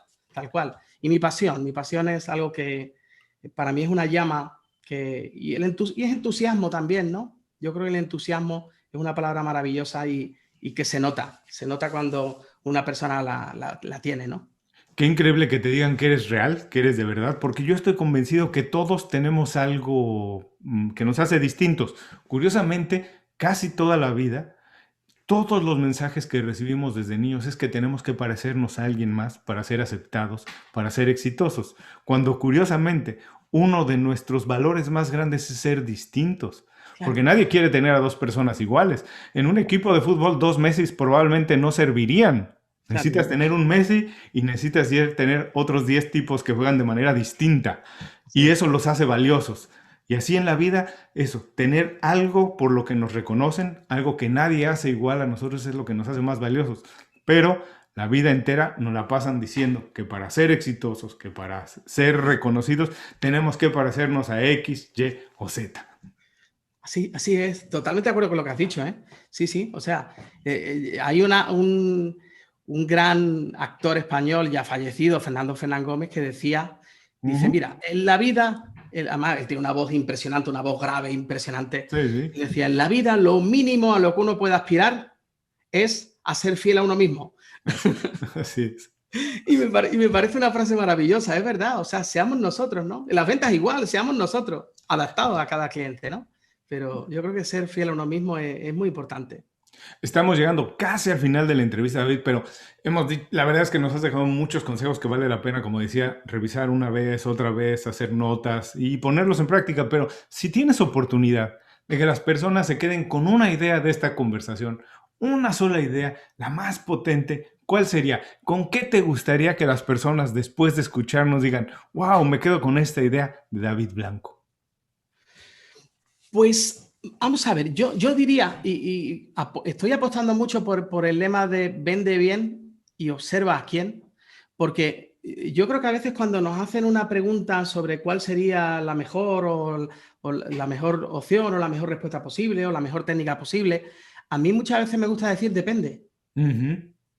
[SPEAKER 2] Y mi pasión es algo que para mí es una llama y es entusiasmo también, ¿no? Yo creo que el entusiasmo es una palabra maravillosa y que se nota cuando una persona la tiene, ¿no?
[SPEAKER 1] Qué increíble que te digan que eres real, que eres de verdad, porque yo estoy convencido que todos tenemos algo que nos hace distintos. Curiosamente, casi toda la vida, todos los mensajes que recibimos desde niños es que tenemos que parecernos a alguien más para ser aceptados, para ser exitosos, cuando curiosamente uno de nuestros valores más grandes es ser distintos. Claro. Porque nadie quiere tener a dos personas iguales. En un equipo de fútbol, 2 Messi probablemente no servirían. Necesitas tener un Messi y necesitas tener otros 10 tipos que juegan de manera distinta. Y eso los hace valiosos. Y así en la vida, eso, tener algo por lo que nos reconocen, algo que nadie hace igual a nosotros es lo que nos hace más valiosos. Pero la vida entera nos la pasan diciendo que para ser exitosos, que para ser reconocidos, tenemos que parecernos a X, Y o Z.
[SPEAKER 2] Así es, totalmente de acuerdo con lo que has dicho, ¿eh? Sí, o sea, hay un gran actor español ya fallecido, Fernando Fernán Gómez, que dice, mira, en la vida, además tiene una voz impresionante, una voz grave, impresionante,
[SPEAKER 1] sí.
[SPEAKER 2] Y decía, en la vida lo mínimo a lo que uno puede aspirar es a ser fiel a uno mismo.
[SPEAKER 1] Así es.
[SPEAKER 2] Y me parece una frase maravillosa, es verdad, o sea, seamos nosotros, ¿no? En las ventas igual, seamos nosotros, adaptados a cada cliente, ¿no? Pero yo creo que ser fiel a uno mismo es muy importante.
[SPEAKER 1] Estamos llegando casi al final de la entrevista, David, pero la verdad es que nos has dejado muchos consejos que vale la pena, como decía, revisar una vez, otra vez, hacer notas y ponerlos en práctica. Pero si tienes oportunidad de que las personas se queden con una idea de esta conversación, una sola idea, la más potente, ¿cuál sería? ¿Con qué te gustaría que las personas después de escucharnos digan, wow, me quedo con esta idea de David Blanco?
[SPEAKER 2] Pues vamos a ver, yo diría, y estoy apostando mucho por el lema de vende bien y observa a quién, porque yo creo que a veces cuando nos hacen una pregunta sobre cuál sería la mejor o la mejor opción o la mejor respuesta posible o la mejor técnica posible, a mí muchas veces me gusta decir depende.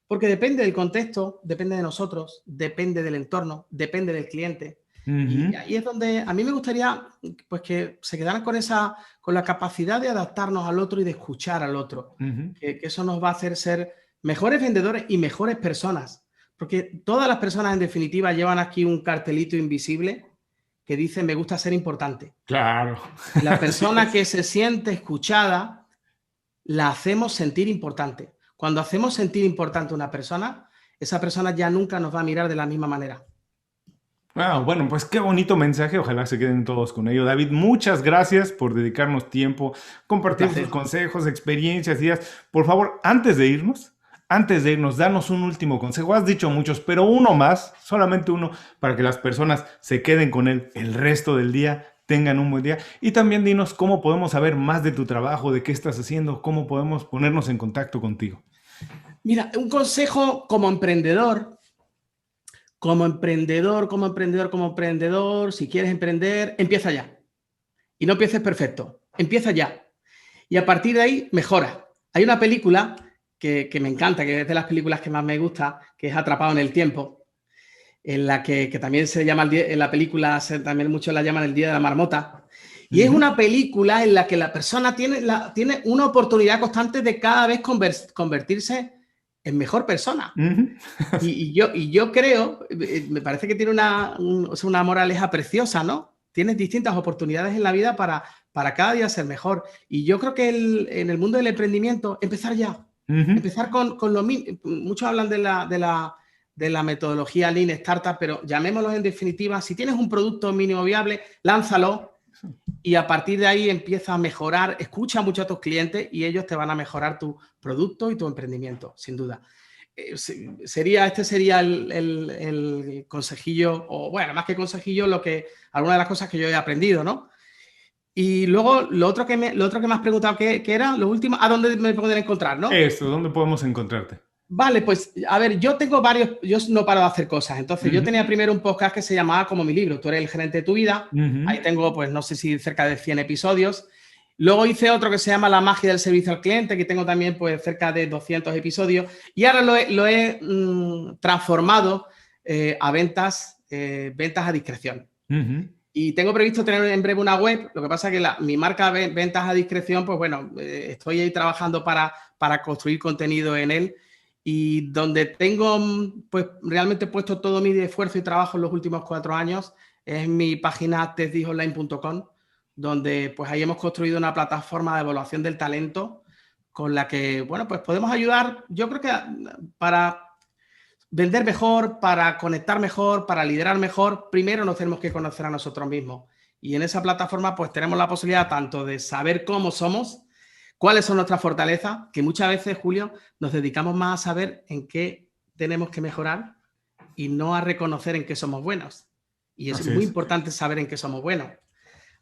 [SPEAKER 2] Porque depende del contexto, depende de nosotros, depende del entorno, depende del cliente. Y ahí es donde a mí me gustaría pues, que se quedaran con la capacidad de adaptarnos al otro y de escuchar al otro. Que eso nos va a hacer ser mejores vendedores y mejores personas. Porque todas las personas, en definitiva, llevan aquí un cartelito invisible que dice me gusta ser importante.
[SPEAKER 1] Claro.
[SPEAKER 2] La persona que se siente escuchada, la hacemos sentir importante. Cuando hacemos sentir importante a una persona, esa persona ya nunca nos va a mirar de la misma manera.
[SPEAKER 1] Ah, bueno, pues qué bonito mensaje. Ojalá se queden todos con ello. David, muchas gracias por dedicarnos tiempo,
[SPEAKER 2] Un
[SPEAKER 1] compartir sus
[SPEAKER 2] placer.
[SPEAKER 1] consejos, experiencias, ideas. Por favor, antes de irnos, danos un último consejo. Has dicho muchos, pero uno más, solamente uno, para que las personas se queden con él el resto del día, tengan un buen día. Y también dinos cómo podemos saber más de tu trabajo, de qué estás haciendo, cómo podemos ponernos en contacto contigo.
[SPEAKER 2] Mira, un consejo como emprendedor, si quieres emprender, empieza ya. Y no empieces perfecto, empieza ya. Y a partir de ahí, mejora. Hay una película que me encanta, que es de las películas que más me gusta, que es Atrapado en el Tiempo, en la que también se llama, en la película también muchos la llaman el Día de la Marmota. Y es una película en la que la persona tiene una oportunidad constante de cada vez convertirse en mejor persona. Y yo creo, me parece que tiene una moraleja preciosa, ¿no? Tienes distintas oportunidades en la vida para cada día ser mejor. Y yo creo que en el mundo del emprendimiento, empezar ya. Empezar con lo mínimo. Muchos hablan de la metodología Lean Startup, pero llamémoslo en definitiva, si tienes un producto mínimo viable, lánzalo y a partir de ahí empieza a mejorar, escucha mucho a tus clientes y ellos te van a mejorar tu producto y tu emprendimiento, sin duda. Este sería el consejillo, o bueno, más que consejillo, alguna de las cosas que yo he aprendido, ¿no? Y luego lo otro que me has preguntado, ¿qué era? Lo último, ¿a dónde me pueden encontrar, no?
[SPEAKER 1] Eso, ¿dónde podemos encontrarte?
[SPEAKER 2] Vale, pues a ver, yo tengo varios, yo no paro de hacer cosas. Entonces, yo tenía primero un podcast que se llamaba como mi libro, Tú eres el gerente de tu vida. Ahí tengo, pues no sé si cerca de 100 episodios. Luego hice otro que se llama La magia del servicio al cliente, que tengo también pues cerca de 200 episodios. Y ahora lo he transformado a ventas a discreción. Y tengo previsto tener en breve una web. Lo que pasa es que mi marca Ventas a Discreción, pues bueno, estoy ahí trabajando para construir contenido en él. Y donde tengo pues realmente puesto todo mi esfuerzo y trabajo en los últimos 4 años es mi página testdisonline.com, donde pues ahí hemos construido una plataforma de evaluación del talento con la que, bueno, pues podemos ayudar, yo creo que para vender mejor, para conectar mejor, para liderar mejor, primero nos tenemos que conocer a nosotros mismos. Y en esa plataforma pues tenemos la posibilidad tanto de saber cómo somos, cuáles son nuestras fortalezas, que muchas veces, Julio, nos dedicamos más a saber en qué tenemos que mejorar y no a reconocer en qué somos buenos. Y es muy importante saber en qué somos buenos.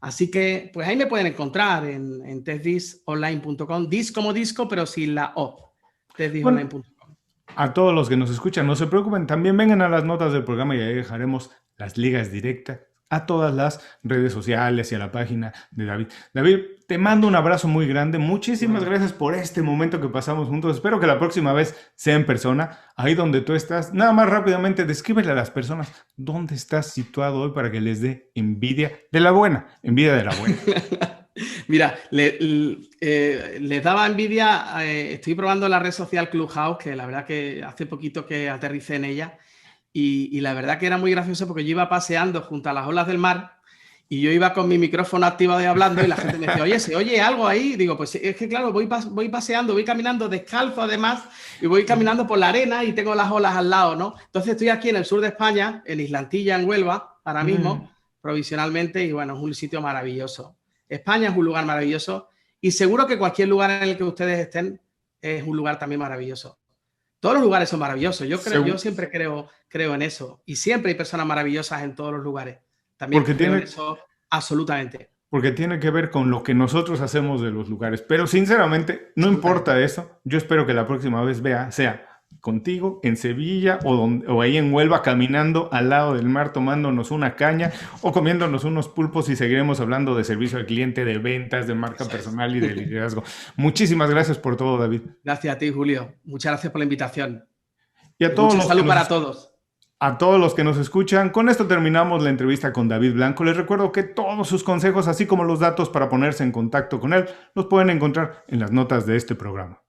[SPEAKER 2] Así que, pues ahí me pueden encontrar en testdisonline.com, dis como disco, pero sin la O, testdisonline.com.
[SPEAKER 1] A todos los que nos escuchan, no se preocupen, también vengan a las notas del programa y ahí dejaremos las ligas directas a todas las redes sociales y a la página de David. David, te mando un abrazo muy grande. Muchísimas gracias por este momento que pasamos juntos. Espero que la próxima vez sea en persona, ahí donde tú estás. Nada más rápidamente, descríbele a las personas dónde estás situado hoy para que les dé envidia de la buena.
[SPEAKER 2] Mira, les daba envidia. Estoy probando la red social Clubhouse, que la verdad que hace poquito que aterricé en ella. Y la verdad que era muy gracioso porque yo iba paseando junto a las olas del mar y yo iba con mi micrófono activado y hablando y la gente me decía, oye, ¿se oye algo ahí? Digo, pues es que claro, voy paseando, voy caminando descalzo además y voy caminando por la arena y tengo las olas al lado, ¿no? Entonces estoy aquí en el sur de España, en Islantilla, en Huelva, ahora mismo, provisionalmente, y bueno, es un sitio maravilloso. España es un lugar maravilloso y seguro que cualquier lugar en el que ustedes estén es un lugar también maravilloso. Todos los lugares son maravillosos. Yo siempre creo en eso. Y siempre hay personas maravillosas en todos los lugares. También creo en eso absolutamente.
[SPEAKER 1] Porque tiene que ver con lo que nosotros hacemos de los lugares. Pero sinceramente, no importa eso. Yo espero que la próxima vez sea contigo en Sevilla o ahí en Huelva caminando al lado del mar tomándonos una caña o comiéndonos unos pulpos y seguiremos hablando de servicio al cliente, de ventas, de marca personal y de liderazgo. Muchísimas gracias por todo, David.
[SPEAKER 2] Gracias a ti, Julio. Muchas gracias por la invitación.
[SPEAKER 1] Y a todos
[SPEAKER 2] salud para todos.
[SPEAKER 1] A todos los que nos escuchan, con esto terminamos la entrevista con David Blanco. Les recuerdo que todos sus consejos, así como los datos para ponerse en contacto con él, los pueden encontrar en las notas de este programa.